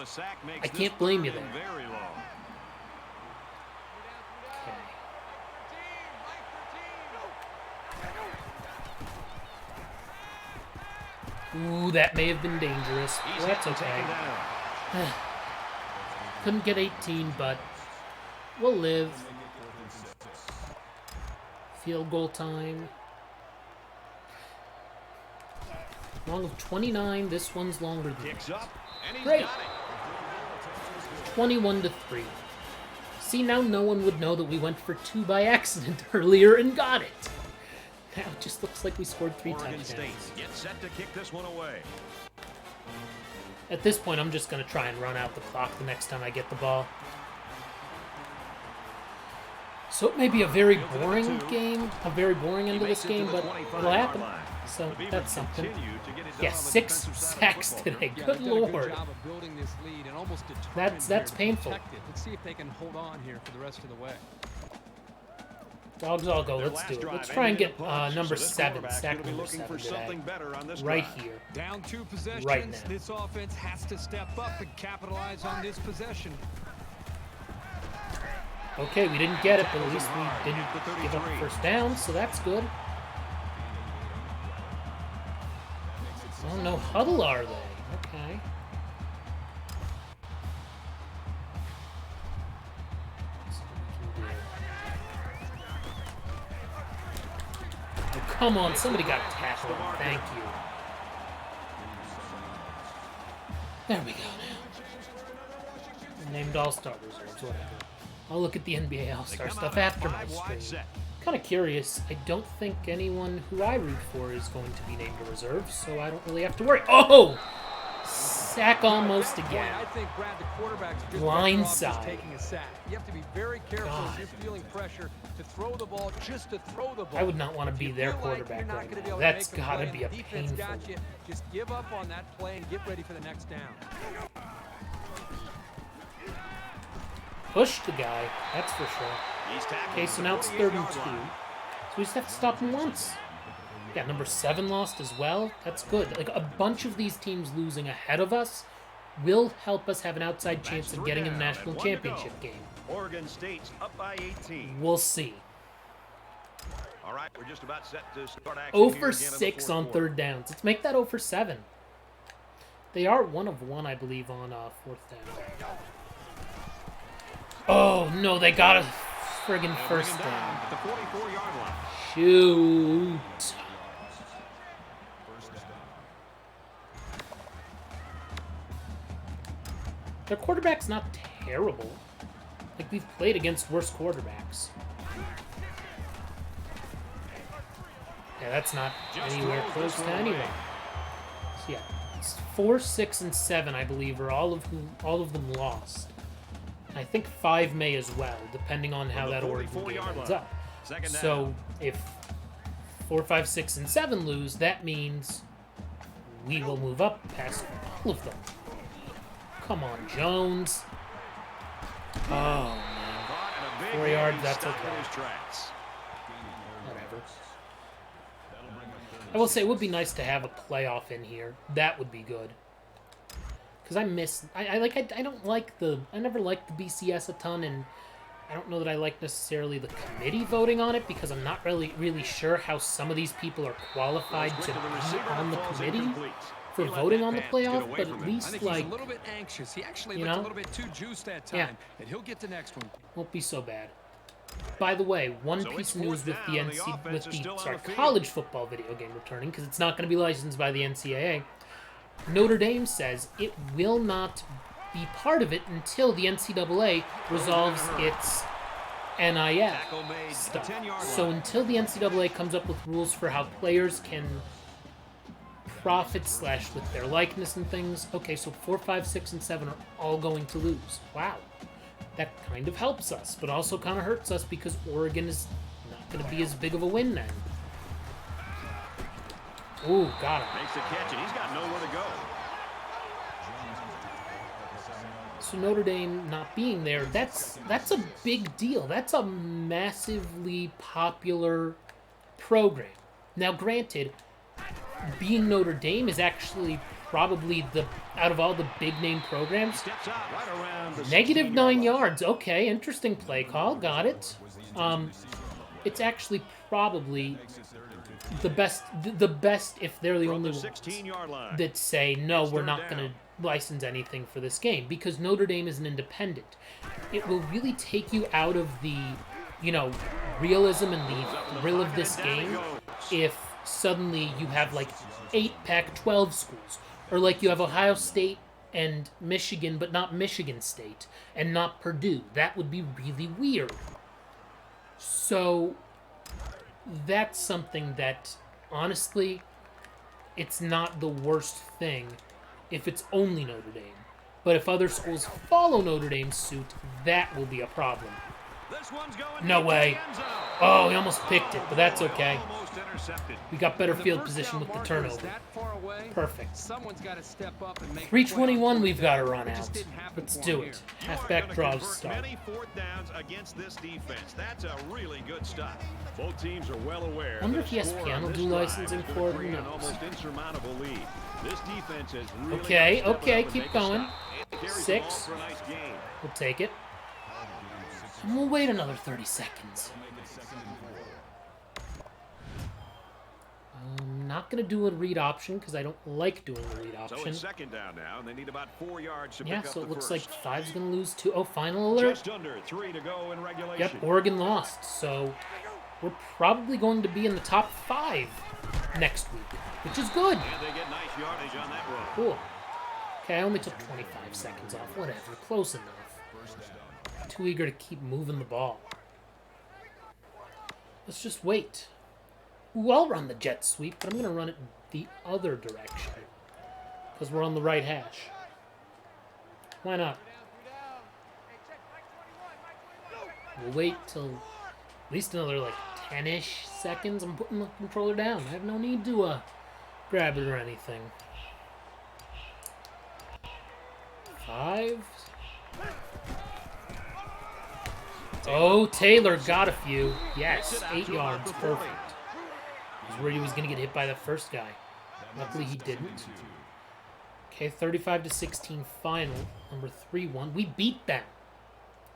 S1: I can't blame you there. Ooh, that may have been dangerous. Well, that's okay. Couldn't get 18, but we'll live. Field goal time. Long of 29. This one's longer than that. Great. 21-3. See, now no one would know that we went for 2 by accident earlier and got it. Now it just looks like we scored 3 touchdowns.
S3: Get set to kick this one away.
S1: At this point, I'm just going to try and run out the clock the next time I get the ball. So it may be a very boring game, a very boring end of this game, but it'll happen. So that's something. Yeah, 6 sacks today. Good Lord. That's painful.
S2: Let's see if they can hold on here for the rest of the way.
S1: Dogs all go. Let's do it. Let's try and get number 7, sack number 7 today. Right here.
S2: Down 2 possessions.
S1: Right now.
S2: This offense has to step up and capitalize on this possession.
S1: Okay, we didn't get it, but at least we didn't give up the first down, so that's good. Oh, no huddle, are they? Okay. Oh, come on, somebody got tackled. Thank you. There we go now. Named All-Star reserves, whatever. I'll look at the NBA All-Star stuff after my stream. Kind of curious. I don't think anyone who I root for is going to be named a reserve, so I don't really have to worry. Oh! Sack almost again.
S2: I think Brad, the quarterback's just
S1: blindside.
S2: Taking a sack. You have to be very careful if you're feeling pressure to throw the ball, just to throw the ball.
S1: I would not want to be their quarterback right now. That's got to be a painful.
S2: Just give up on that play and get ready for the next down.
S1: Push the guy, that's for sure. Okay, so now it's 3rd and 2. So we just have to stop him once. Yeah, number 7 lost as well. That's good. Like, a bunch of these teams losing ahead of us will help us have an outside chance of getting in the national championship game.
S3: Oregon State's up by 18.
S1: We'll see.
S3: All right, we're just about set to start action.
S1: 0 for 6 on 3rd downs. Let's make that 0 for 7. They are 1 of 1, I believe, on 4th down. Oh, no, they got a friggin' first down.
S3: At the 44-yard line.
S1: Shoot. Their quarterback's not terrible. Like, we've played against worse quarterbacks. Yeah, that's not anywhere close to anyone. So, yeah, it's 4, 6, and 7, I believe, are all of them lost. I think 5 may as well, depending on how that Oregon game ends up. So if 4, 5, 6, and 7 lose, that means we will move up past all of them. Come on, Jones. Oh, man. 4 yards, that's okay. Whatever. I will say it would be nice to have a playoff in here. That would be good. Because I never liked the BCS a ton, and I don't know that I like necessarily the committee voting on it, because I'm not really sure how some of these people are qualified to be on the committee for voting on the playoff, but at least, like,
S2: a little bit anxious. He actually
S1: you
S2: looked
S1: know?
S2: a little bit too juiced that time, and he'll get the next one.
S1: Won't be so bad. By the way, one piece of news with the college football video game returning, because it's not going to be licensed by the NCAA. Notre Dame says it will not be part of it until the NCAA resolves its NIL stuff. So until the NCAA comes up with rules for how players can profit / with their likeness and things. Okay, so 4, 5, 6, and 7 are all going to lose. Wow. That kind of helps us, but also kind of hurts us because Oregon is not going to be as big of a win then. Ooh, got him.
S3: Makes the catch, and he's got nowhere to go.
S1: So Notre Dame not being there, that's a big deal. That's a massively popular program. Now, granted, being Notre Dame is actually probably out of all the big name programs,
S3: Steps out right around the
S1: negative
S3: 16-yard
S1: 9
S3: line.
S1: yards. Okay, interesting play call. Got it. It's actually probably the best if they're the
S3: From
S1: only
S3: the
S1: ones
S3: 16-yard line.
S1: that say, no,
S3: It's
S1: we're
S3: third
S1: not going
S3: down.
S1: to license anything for this game, because Notre Dame is an independent. It will really take you out of the, realism and the thrill of this game if suddenly you have like 8 Pac-12 schools, or like you have Ohio State and Michigan, but not Michigan State, and not Purdue. That would be really weird. So that's something that, honestly, it's not the worst thing if it's only Notre Dame. But if other schools follow Notre Dame's suit, that will be a problem.
S3: This one's going
S1: No
S3: deep
S1: way.
S3: in the end zone.
S1: Oh, he almost picked it, but that's okay.
S3: Almost intercepted.
S1: We got better
S2: When the
S1: field
S2: first
S1: position
S2: down
S1: with the
S2: marker is
S1: turnover.
S2: that far away,
S1: Perfect.
S2: someone's got to step up and make
S1: 3:21 we've got to
S2: to
S1: run
S2: It just
S1: out.
S2: didn't happen
S1: Let's
S2: for
S1: do
S2: him
S1: it.
S3: You are
S1: Halfback
S3: gonna
S1: draws
S3: convert
S1: start.
S3: many fourth downs against this defense. That's a really good stop. Both teams are well aware.
S1: Wonder
S3: that
S1: if
S3: a score
S1: ESPN
S3: on
S1: will
S3: this
S1: do
S3: drive
S1: licensing
S3: is gonna
S1: for it. Who
S3: create an
S1: knows?
S3: almost insurmountable lead. This defense has really
S1: Okay,
S3: got to step
S1: okay,
S3: it up and
S1: keep
S3: make a
S1: going.
S3: stop. It carries the
S1: 6.
S3: ball for a nice gain.
S1: We'll take it. And we'll wait another 30 seconds. I'm not going to do a read option because I don't like doing the read
S3: So
S1: option.
S3: it's second down now, and they need about 4 yards to
S1: Yeah,
S3: pick up
S1: so
S3: the
S1: it looks
S3: first.
S1: like 5's going to lose 2. Oh, final alert.
S3: Just under 3 to go in regulation.
S1: Yep, Oregon lost. So we're probably going to be in the top 5 next week, which is good.
S3: And they get nice yardage on that run.
S1: Cool. Okay, I only took 25 seconds off. Whatever, close enough. Too eager to keep moving the ball. Let's just wait. Ooh, I'll run the jet sweep, but I'm going to run it the other direction. Because we're on the right hash. Why not? We'll wait till at least another, 10-ish seconds. I'm putting the controller down. I have no need to grab it or anything. 5. Oh, Taylor got a few. Yes, 8 yards. Perfect. I was worried he was going to get hit by the first guy. Luckily, he didn't. Okay, 35-16 final. Number 3-1. We beat them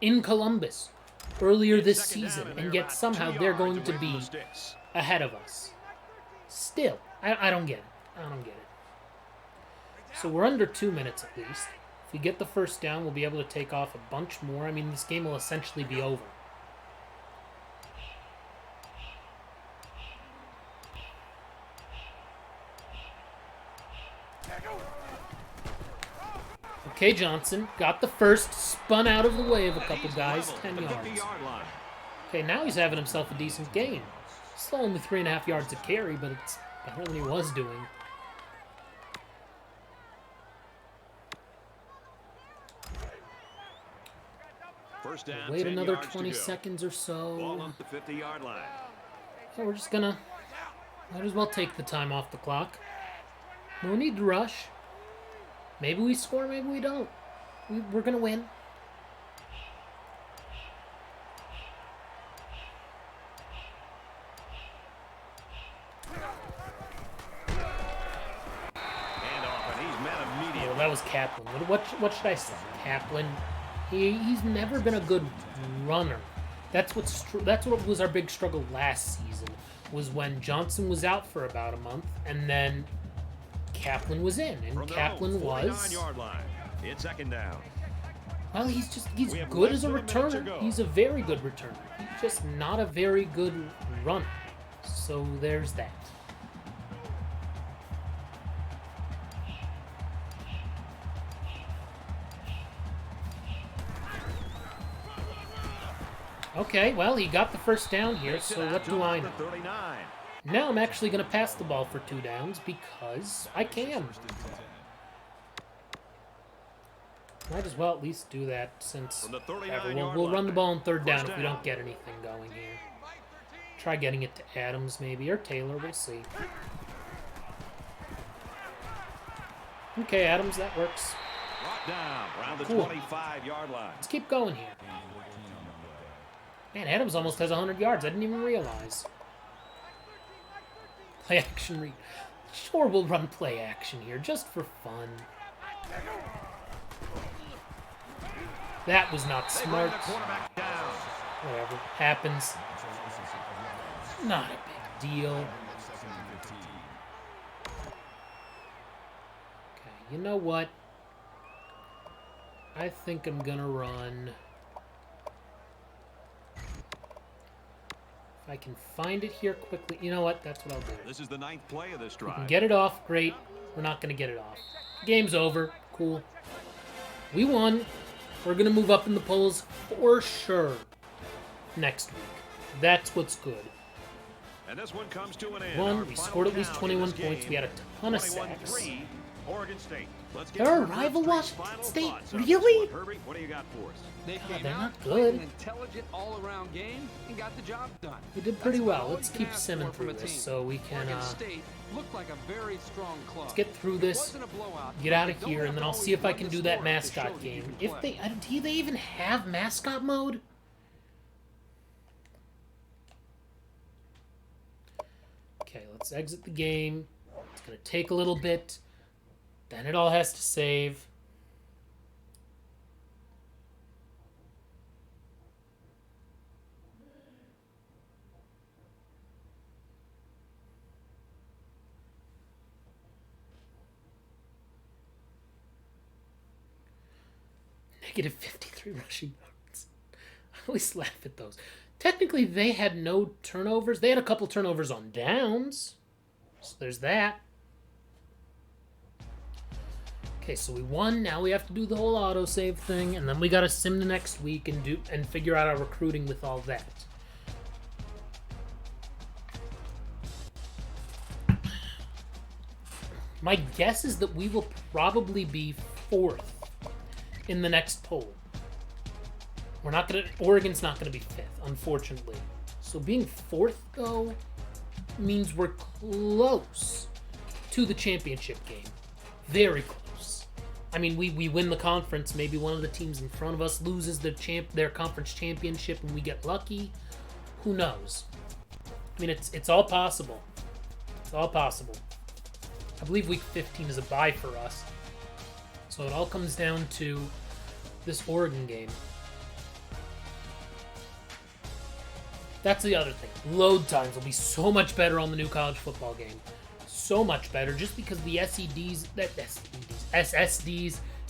S1: in Columbus earlier this
S3: Second down,
S1: season,
S3: and
S1: and
S3: they're
S1: yet
S3: about
S1: somehow
S3: 2
S1: they're
S3: yards
S1: going to
S3: away from
S1: be
S3: the sticks.
S1: ahead of us. Still, I don't get it. I don't get it. So we're under 2 minutes at least. If we get the first down, we'll be able to take off a bunch more. I mean, this game will essentially be over. Okay, Johnson got the first, spun out of the way of a couple guys, 10 yards.
S3: 50-yard line.
S1: Okay, now he's having himself a decent game. Still only 3.5 yards to carry, but it's better than he was doing.
S3: First down,
S1: Wait
S3: 10
S1: another
S3: yards to
S1: 20
S3: go.
S1: seconds or
S3: Ball
S1: so.
S3: up the 50-yard line.
S1: So we're just gonna... Might as well take the time off the clock. No need to rush. Maybe we score, maybe we don't. We're gonna win.
S3: Handoff, and he's met immediately.
S1: Oh, that was Kaplan. What should I say? Kaplan. He's never been a good runner. That's what was our big struggle last season. Was when Johnson was out for about a month, and then Kaplan was in, and
S3: From their
S1: Kaplan
S3: own
S1: was.
S3: 49-yard line. It's second down.
S1: Well, he's
S3: We have
S1: good
S3: less
S1: as a
S3: than a minute to
S1: returner.
S3: go.
S1: He's a very good returner. He's just not a very good runner. So there's that. Okay, well, he got the first down here, so what do I know?
S3: 39.
S1: Now I'm actually going to pass the ball for 2 downs because I can. Might as well at least do that since
S3: From the
S1: whatever,
S3: 39-yard
S1: we'll run the ball on 3rd down
S3: First
S1: if we
S3: down.
S1: don't get anything going here. Try getting it to Adams maybe, or Taylor, we'll see. Okay, Adams, that works.
S3: Brought down around the
S1: Cool.
S3: 25-yard line.
S1: Let's keep going here. Man, Adams almost has 100 yards. I didn't even realize. Play action read. Sure, we'll run play action here, just for fun. That was not
S3: They
S1: smart.
S3: bring the quarterback down.
S1: Whatever. Happens. Not a big deal. Okay, you know what? I think I'm gonna run... If I can find it here quickly. You know what? That's what I'll do.
S3: This is the 9th play of this
S1: We can
S3: drive.
S1: get it off. Great. We're not going to get it off. Game's over. Cool. We won. We're going to move up in the polls for sure next week. That's what's good.
S3: And this one comes to an end.
S1: One,
S3: Our
S1: we
S3: final
S1: scored at least
S3: count in
S1: 21
S3: this
S1: points.
S3: game,
S1: We had a ton of sacks.
S3: 21-3, Oregon State. Let's get
S1: They're a
S3: your
S1: rival
S3: first
S1: Washington
S3: final
S1: State?
S3: thoughts on this
S1: Really?
S3: one. Herbie, what do you got for us?
S2: They came
S1: they're
S2: out,
S1: not
S2: played
S1: good.
S2: an intelligent all-around game, and got the job done.
S1: We did pretty
S2: That's about
S1: well.
S2: all
S1: Let's
S2: you can
S1: keep
S2: ask
S1: simming
S2: for from
S1: through
S2: a
S1: this
S2: team.
S1: so we can
S2: Oregon State looked like a very strong club.
S1: let's get through this,
S2: Wasn't a blowout,
S1: get
S2: but
S1: out
S2: they
S1: of
S2: don't
S1: here,
S2: have
S1: and then
S2: to
S1: I'll see if I
S2: always
S1: can
S2: run
S1: do
S2: the
S1: that
S2: score to show
S1: mascot
S2: that you
S1: game.
S2: can
S1: If
S2: play.
S1: do they even have mascot mode? Okay, let's exit the game. It's gonna take a little bit. Then it all has to save. Negative 53 rushing yards. I always laugh at those. Technically, they had no turnovers. They had a couple turnovers on downs. So there's that. Okay, so we won. Now we have to do the whole autosave thing, and then we gotta sim the next week and figure out our recruiting with all that. My guess is that we will probably be 4th in the next poll. Oregon's not gonna be 5th, unfortunately. So being 4th, though, means we're close to the championship game. Very close. I mean, we win the conference. Maybe one of the teams in front of us loses their conference championship and we get lucky. Who knows? I mean, it's all possible. It's all possible. I believe week 15 is a bye for us. So it all comes down to this Oregon game. That's the other thing. Load times will be so much better on the new college football game. So much better just because the SSDs,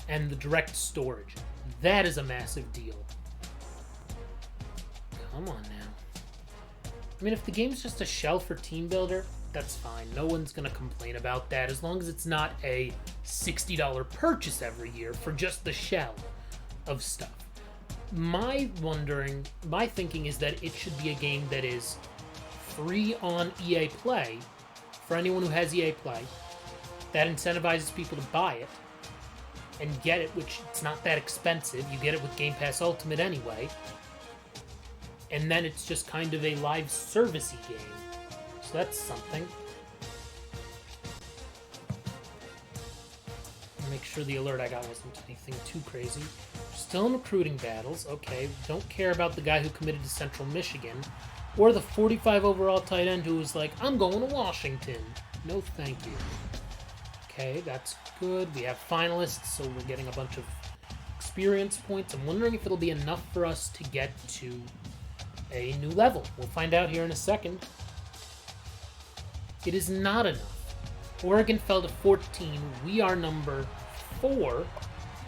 S1: and the direct storage. That is a massive deal. Come on now. I mean, if the game's just a shell for Team Builder, that's fine. No one's going to complain about that as long as it's not a $60 purchase every year for just the shell of stuff. My thinking is that it should be a game that is free on EA Play for anyone who has EA Play. That incentivizes people to buy it and get it, which it's not that expensive. You get it with Game Pass Ultimate anyway. And then it's just kind of a live servicey game. So that's something. Make sure the alert I got wasn't anything too crazy. Still in recruiting battles. Okay, don't care about the guy who committed to Central Michigan. Or the 45 overall tight end who was like, I'm going to Washington. No thank you. Okay, that's good. We have finalists, so we're getting a bunch of experience points. I'm wondering if it'll be enough for us to get to a new level. We'll find out here in a second. It is not enough. Oregon fell to 14. We are number 4.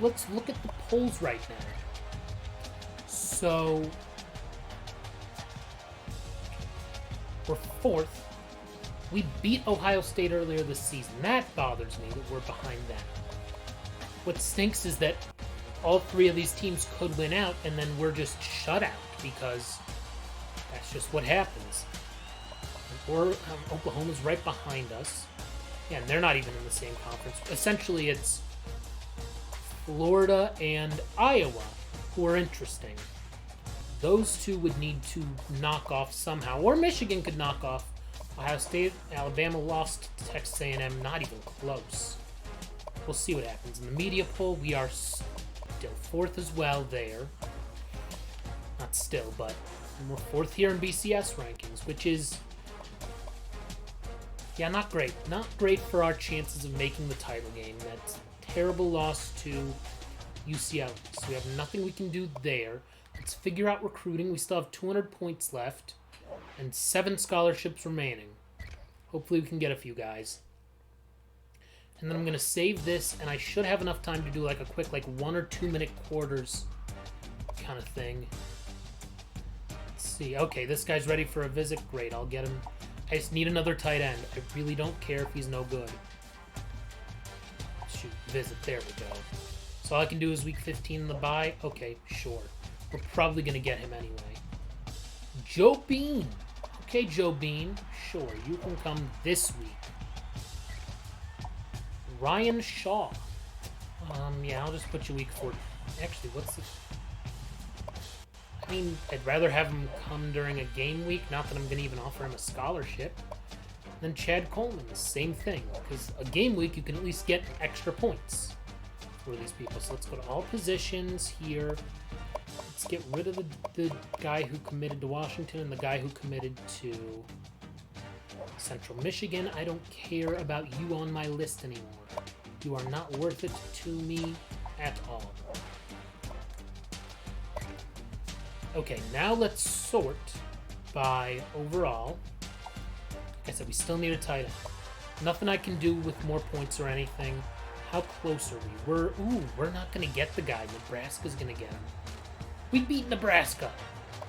S1: Let's look at the polls right now. So, we're 4th. We beat Ohio State earlier this season. That bothers me that we're behind that. What stinks is that all three of these teams could win out, and then we're just shut out because that's just what happens. Or Oklahoma's right behind us. Yeah, and they're not even in the same conference. Essentially, it's Florida and Iowa who are interesting. Those two would need to knock off somehow. Or Michigan could knock off Ohio State. Alabama lost to Texas A&M, not even close. We'll see what happens. In the media poll, we are still 4th as well there. Not still, but we're 4th here in BCS rankings, which is, yeah, not great. Not great for our chances of making the title game. That's a terrible loss to UCLA. So we have nothing we can do there. Let's figure out recruiting. We still have 200 points left and 7 scholarships remaining. Hopefully we can get a few guys. And then I'm going to save this, and I should have enough time to do like a quick 1 or 2 minute quarters kind of thing. Let's see. Okay, this guy's ready for a visit. Great, I'll get him. I just need another tight end. I really don't care if he's no good. Shoot, visit. There we go. So all I can do is week 15 in the bye. Okay, sure. We're probably going to get him anyway. Joe Bean. Okay, Joe Bean. Sure, you can come this week. Ryan Shaw. Yeah, I'll just put you week 4. Actually, what's the... I mean, I'd rather have him come during a game week, not that I'm going to even offer him a scholarship. Then Chad Coleman, the same thing. Because a game week, you can at least get extra points for these people. So let's go to all positions here. Let's get rid of the guy who committed to Washington and the guy who committed to Central Michigan. I don't care about you on my list anymore. You are not worth it to me at all. Okay, now let's sort by overall. Like I said, we still need a tight end. Nothing I can do with more points or anything. How close are we? We're not going to get the guy. Nebraska's going to get him. We beat Nebraska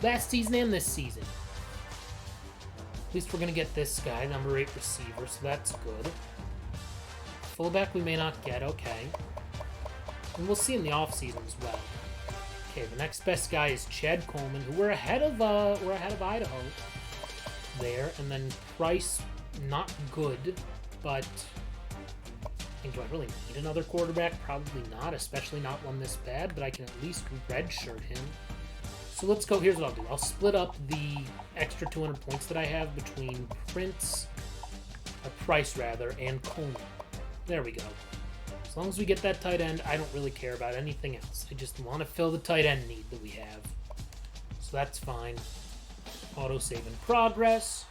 S1: last season and this season. At least we're going to get this guy, number 8 receiver, so that's good. Fullback we may not get, okay. And we'll see in the offseason as well. Okay, the next best guy is Chad Coleman, who we're ahead of Idaho there. And then Price, not good, but do I really need another quarterback? Probably not, especially not one this bad, but I can at least redshirt him. So let's go. Here's what I'll do. I'll split up the extra 200 points that I have between Price, and Coleman. There we go. As long as we get that tight end, I don't really care about anything else. I just want to fill the tight end need that we have. So that's fine. Auto-save in progress.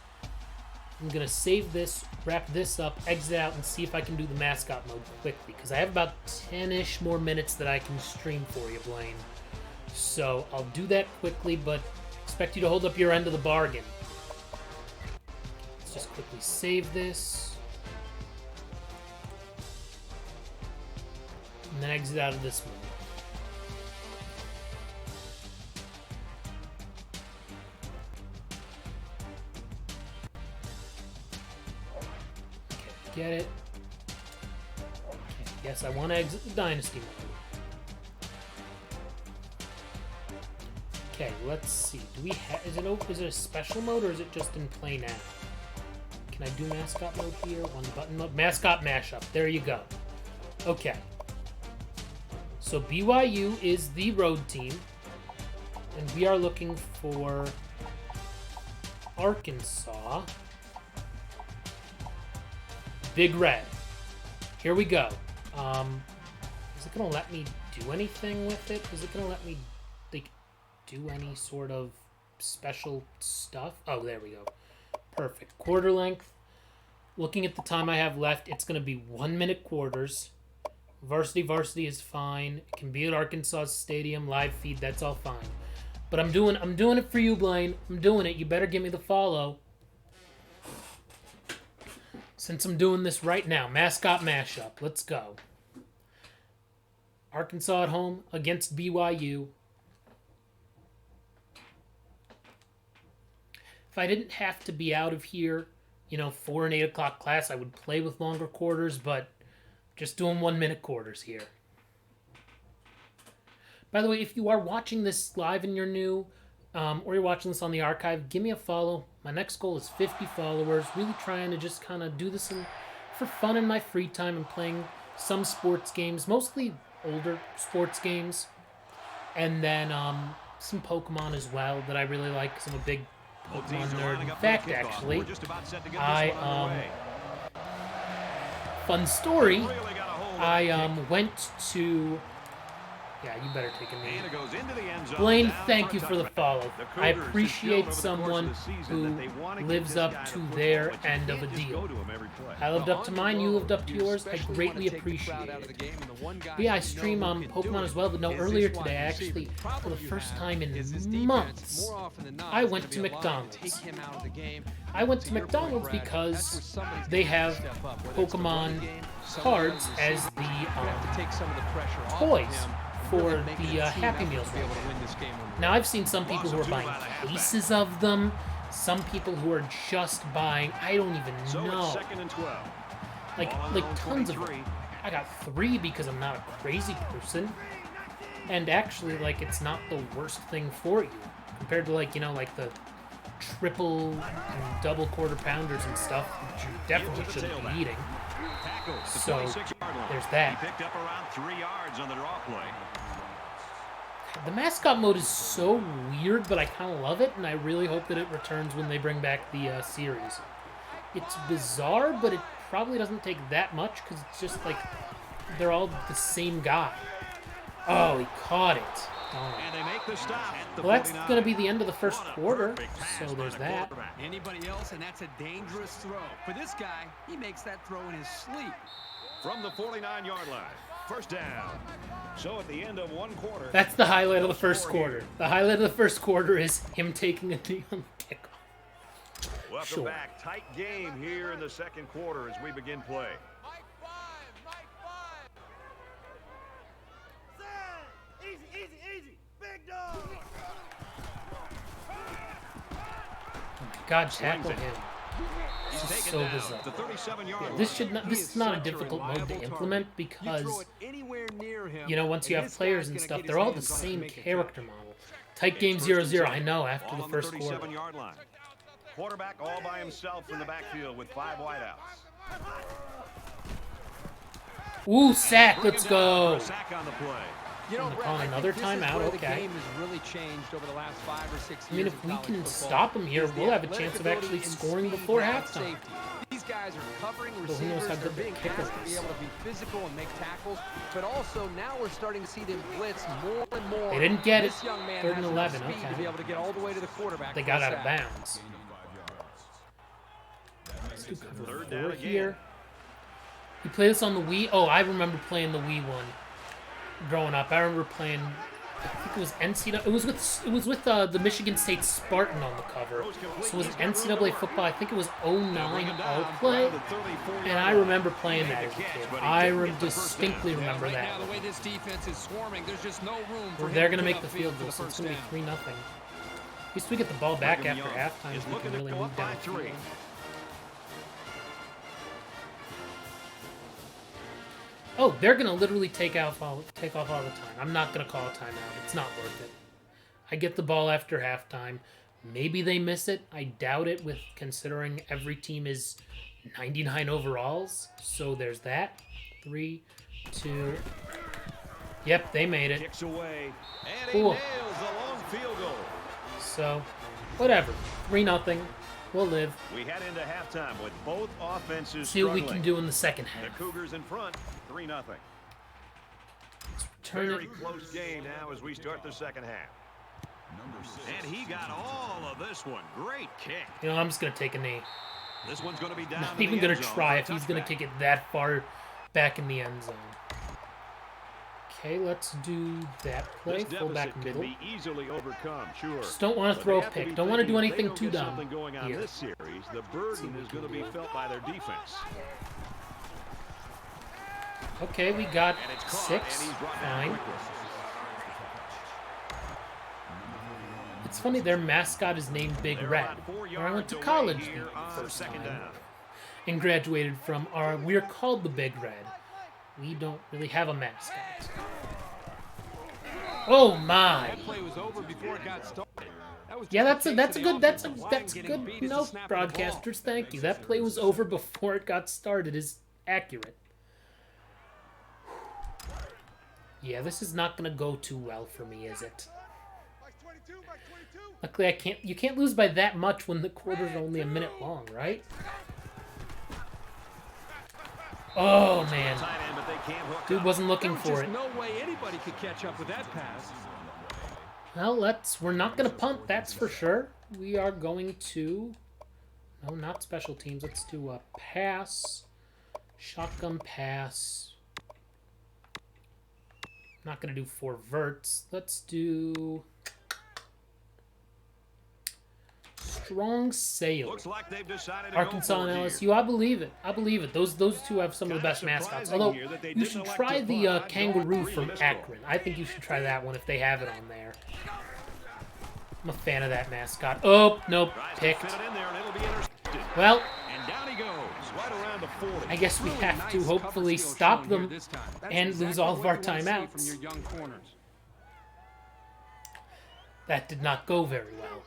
S1: I'm going to save this, wrap this up, exit out, and see if I can do the mascot mode quickly, because I have about 10-ish more minutes that I can stream for you, Blaine. So I'll do that quickly, but expect you to hold up your end of the bargain. Let's just quickly save this. And then exit out of this mode. Get it. Okay, yes, I want to exit the Dynasty mode. Okay, let's see. Do we have? Is it a special mode or is it just in play now? Can I do mascot mode here? One button mode. Mascot mashup. There you go. Okay. So BYU is the road team, and we are looking for Arkansas. Big Red. Here we go. Is it going to let me do anything with it? Is it going to let me do any sort of special stuff? Oh, there we go. Perfect. Quarter length. Looking at the time I have left, it's going to be 1 minute quarters. Varsity is fine. It can be at Arkansas Stadium, live feed, that's all fine. But I'm doing it for you, Blaine. I'm doing it. You better give me the follow. Since I'm doing this right now, mascot mashup. Let's go. Arkansas at home against BYU. If I didn't have to be out of here, 4 and 8 o'clock class, I would play with longer quarters, but just doing 1 minute quarters here. By the way, if you are watching this live and you're new, or you're watching this on the archive, give me a follow. My next goal is 50 followers. Really trying to just kind of do this for fun in my free time and playing some sports games, mostly older sports games. And then some Pokemon as well that I really like because I'm a big Pokemon nerd. In fact, actually, fun story, I went to... Yeah, you better take a knee. Blaine, thank you for the follow. I appreciate someone who lives up to their end of a deal. I lived up to mine, you lived up to yours. I greatly appreciate it. But yeah, I stream Pokemon as well, but no, earlier today, I actually, for the first time in months, I went to McDonald's. I went to McDonald's because they have Pokemon cards as the toys for the Happy Meals. Now, I've seen some people who are buying cases of them, some people who are just buying, I don't even know, like tons of them. I got 3 because I'm not a crazy person, and actually, like, it's not the worst thing for you, compared to, like, you know, like the triple and double quarter pounders and stuff, which you definitely shouldn't be eating. So, there's that.
S3: He picked up around 3 yards on the draw play.
S1: The mascot mode is so weird, but I kind of love it, and I really hope that it returns when they bring back the series. It's bizarre, but it probably doesn't take that much, because it's just like they're all the same guy. Oh, he caught it. Oh.
S3: And they make the stop.
S1: Well, that's going to be the end of the first quarter, so there's that.
S2: Anybody else, and that's a dangerous throw. For this guy, he makes that throw in his sleep.
S3: From the 49-yard line, first down. So at the end of 1 quarter.
S1: That's the highlight of the first quarter. The highlight of the first quarter is him taking a knee on the kickoff.
S3: Welcome back. Tight game here in the second quarter as we begin play.
S5: Easy. Big dog.
S1: God, tackle him. This is so bizarre. Yeah, this is not a difficult mode to implement because, you know, once you have players and stuff, they're all the same character model. Tight game 0-0, I know, after the first quarter.
S3: Quarterback all by himself in the backfield with 5 wideouts.
S1: Ooh, sack, let's go.
S3: Sack on the play.
S2: You know, Brett,
S1: call another timeout, okay.
S2: The game has really changed over the last 5 or 6 years.
S1: I mean, if we can stop them here, we'll have a chance of actually scoring before halftime.
S2: These guys are covering receivers, they're being asked to be able to be physical and make tackles, but also now we're starting to see them blitz more and more.
S1: They didn't get it.
S2: This young man
S1: 3rd and 11,
S2: has to be able to get all the way to the quarterback.
S1: They got out of bounds. Let's do cover 4 here. You play this on the Wii? Oh, I remember playing the Wii one. Growing up, I remember playing. I think it was NCAA. It was with the Michigan State Spartan on the cover. So it was NCAA football. I think it was 09 All Play, and I remember playing that as a kid. I distinctly remember that.
S2: The way this defense is swarming, there's just no room for
S1: they're gonna make the field goal, so it's gonna be 3-0. At least we get the ball back after halftime, so we can really move down the field. Oh, they're going to literally take off all the time. I'm not going to call a timeout. It's not worth it. I get the ball after halftime. Maybe they miss it. I doubt it, with considering every team is 99 overalls. So there's that. 3, 2. Yep, they made it.
S3: Kicks away. And
S1: cool.
S3: He nails the long field goal.
S1: So, whatever. 3-0. We'll live.
S3: We head into halftime with both offenses
S1: see what we can do in the second half.
S3: The Cougars in front, 3-0.
S1: Very
S3: close game now as we start the second half. And he got all of this one. Great kick.
S1: You know, I'm just going to take a knee.
S3: This one's going to be down.
S1: Not even going to try if he's going to kick it that far back in the end zone. Okay, let's do that play. Full back middle.
S3: Be easily overcome, sure.
S1: Just don't want to throw a pick. Don't want to do anything too dumb.
S3: Going on this series, the burden is going to be felt by their defense.
S1: Okay, we got 6. Fine. It's funny, their mascot is named Big Red, where I went to college the first time and graduated from we're called the Big Red. We don't really have a mascot. Oh my!
S2: That play was over before it got started. That was
S1: Yeah,
S2: just
S1: that's a
S2: case
S1: good
S2: of the
S1: that's a
S2: offensive
S1: that's
S2: line
S1: good
S2: getting beat at the
S1: note,
S2: snap of the ball.
S1: broadcasters. Thank you. That play was over before it got started is accurate. Yeah, this is not gonna go too well for me, is it? Luckily, you can't lose by that much when the quarter's only a minute long, right? Oh man, dude wasn't looking for it.
S2: No way anybody could catch up with that pass.
S1: Well, we're not gonna punt, that's for sure. We are going to, no, not special teams. Let's do a pass, shotgun pass. Not gonna do 4 verts. Let's do strong sail.
S3: Looks like they've decided to
S1: Arkansas
S3: go
S1: and
S3: for it
S1: LSU.
S3: here.
S1: I believe it. I believe it. Those two have some of the best mascots. Although
S3: here that they
S1: you
S3: didn't
S1: should
S3: elect
S1: try
S3: to
S1: the
S3: punt.
S1: kangaroo
S3: Don't
S1: from
S3: miss it.
S1: Akron. I think you should try that one if they have it on there. I'm a fan of that mascot. Oh nope,
S3: Tries to
S1: picked.
S3: fit it in there, and it'll be intercepted.
S1: Well,
S3: And down he goes, right around the 40.
S1: I guess we
S2: Really
S1: have to
S2: nice
S1: hopefully
S2: cover skill
S1: stop
S2: shown here
S1: them
S2: this time. That's
S1: and lose
S2: exactly
S1: all of
S2: what
S1: our
S2: you wanna see
S1: timeouts.
S2: from your young corners.
S1: That did not go very well.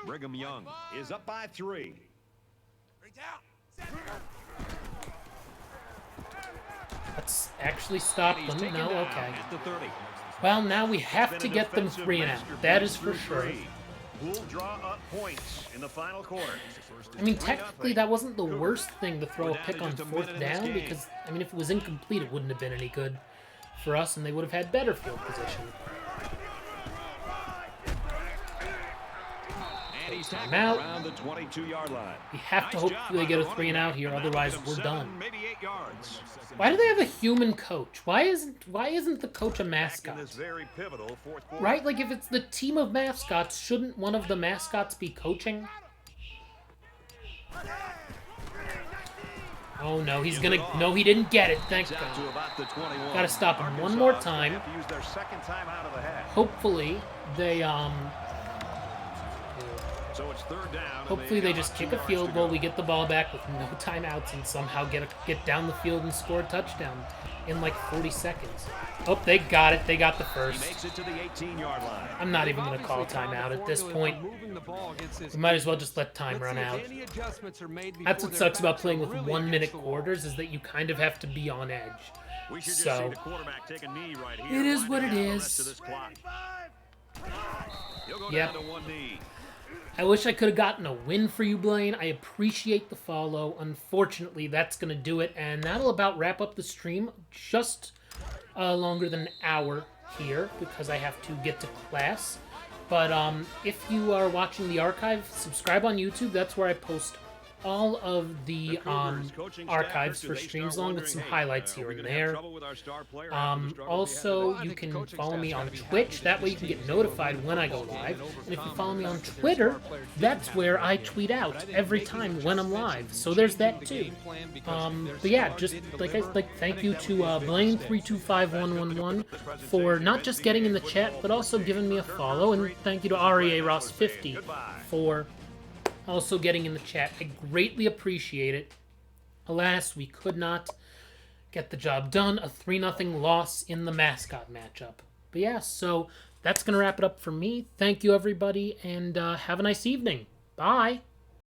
S3: Brigham Young is up by 3.
S1: Let's actually stop
S3: He's
S1: them.
S3: taken
S1: No,
S3: down
S1: okay.
S3: at the 30.
S1: Well, now we have
S3: Been
S1: to
S3: a
S1: get them
S3: defensive
S1: 3 and out.
S3: masterpiece
S1: That is for
S3: through
S1: sure.
S3: 3. Who'll draw up points in the final quarter.
S1: I mean, technically, that wasn't the worst thing to throw
S3: We're
S1: a
S3: down
S1: pick
S3: to
S1: on
S3: just a minute
S1: 4th
S3: in this
S1: down
S3: game.
S1: because, I mean, if it was incomplete, it wouldn't have been any good for us, and they would have had better field position.
S3: And he's
S1: Time
S3: tackled
S1: out.
S3: around the 22-yard line.
S1: We have to
S3: Nice
S1: hopefully
S3: job
S1: get a
S3: by the
S1: 3 and out
S3: running
S1: here,
S3: back.
S1: otherwise
S3: That'll
S1: we're
S3: get him
S1: done.
S3: 7, maybe 8 yards.
S1: Why do they have a human coach? Why isn't the coach a
S3: Back in
S1: mascot?
S3: this very pivotal 4th quarter.
S1: Right? Like, if it's the team of mascots, shouldn't one of the mascots be coaching? Oh no, he's gonna. No, he didn't get it. Thank
S3: Out to
S1: God.
S3: about the 21.
S1: Gotta stop him one
S3: Arkansas
S1: more
S3: is gonna
S1: time.
S3: have to use their second time out of the half.
S1: Hopefully, they
S3: So it's 3rd down. and
S1: Hopefully they
S3: they've
S1: just
S3: got
S1: kick
S3: 2
S1: a
S3: yards
S1: field
S3: to
S1: goal,
S3: go.
S1: we get the ball back with no timeouts, and somehow get down the field and score a touchdown in like 40 seconds. Oh, they got it. They got the
S3: He
S1: first.
S3: makes it to the 18-yard line.
S1: I'm not even going to call a timeout at this point. We might as well just let time run out. That's what sucks about playing with 1-minute quarters, is that you kind of have to be on edge.
S3: We should just
S1: So,
S3: see the quarterback take a knee right here.
S1: it is
S3: winding
S1: what it
S3: down the
S1: is.
S3: rest of this clock. He'll go
S1: Yep.
S3: down to 1 knee.
S1: I wish I could have gotten a win for you, Blaine. I appreciate the follow. Unfortunately, that's going to do it, and that'll about wrap up the stream. Just longer than an hour here because I have to get to class. But if you are watching the archive, subscribe on YouTube. That's where I post all of the
S3: Cougars coaching staff,
S1: archives
S3: do
S1: for
S3: they
S1: streams,
S3: start
S1: along with
S3: wondering,
S1: some
S3: hey,
S1: highlights
S3: are
S1: here
S3: we
S1: and
S3: gonna have
S1: there.
S3: trouble with our star player after the struggle we had
S1: Also,
S3: today?
S1: you can follow me on Twitch. That way you can get notified when I go live. And if you follow me on Twitter, that's where I tweet out every time when I'm live. So there's that too. But yeah, just thank you to Blaine325111 for not just getting in the chat, but also giving me a follow. And thank you to REA Ross50 for also getting in the chat. I greatly appreciate it. Alas, we could not get the job done. A 3-0 loss in the mascot matchup. But yeah, so that's going to wrap it up for me. Thank you, everybody, and have a nice evening. Bye.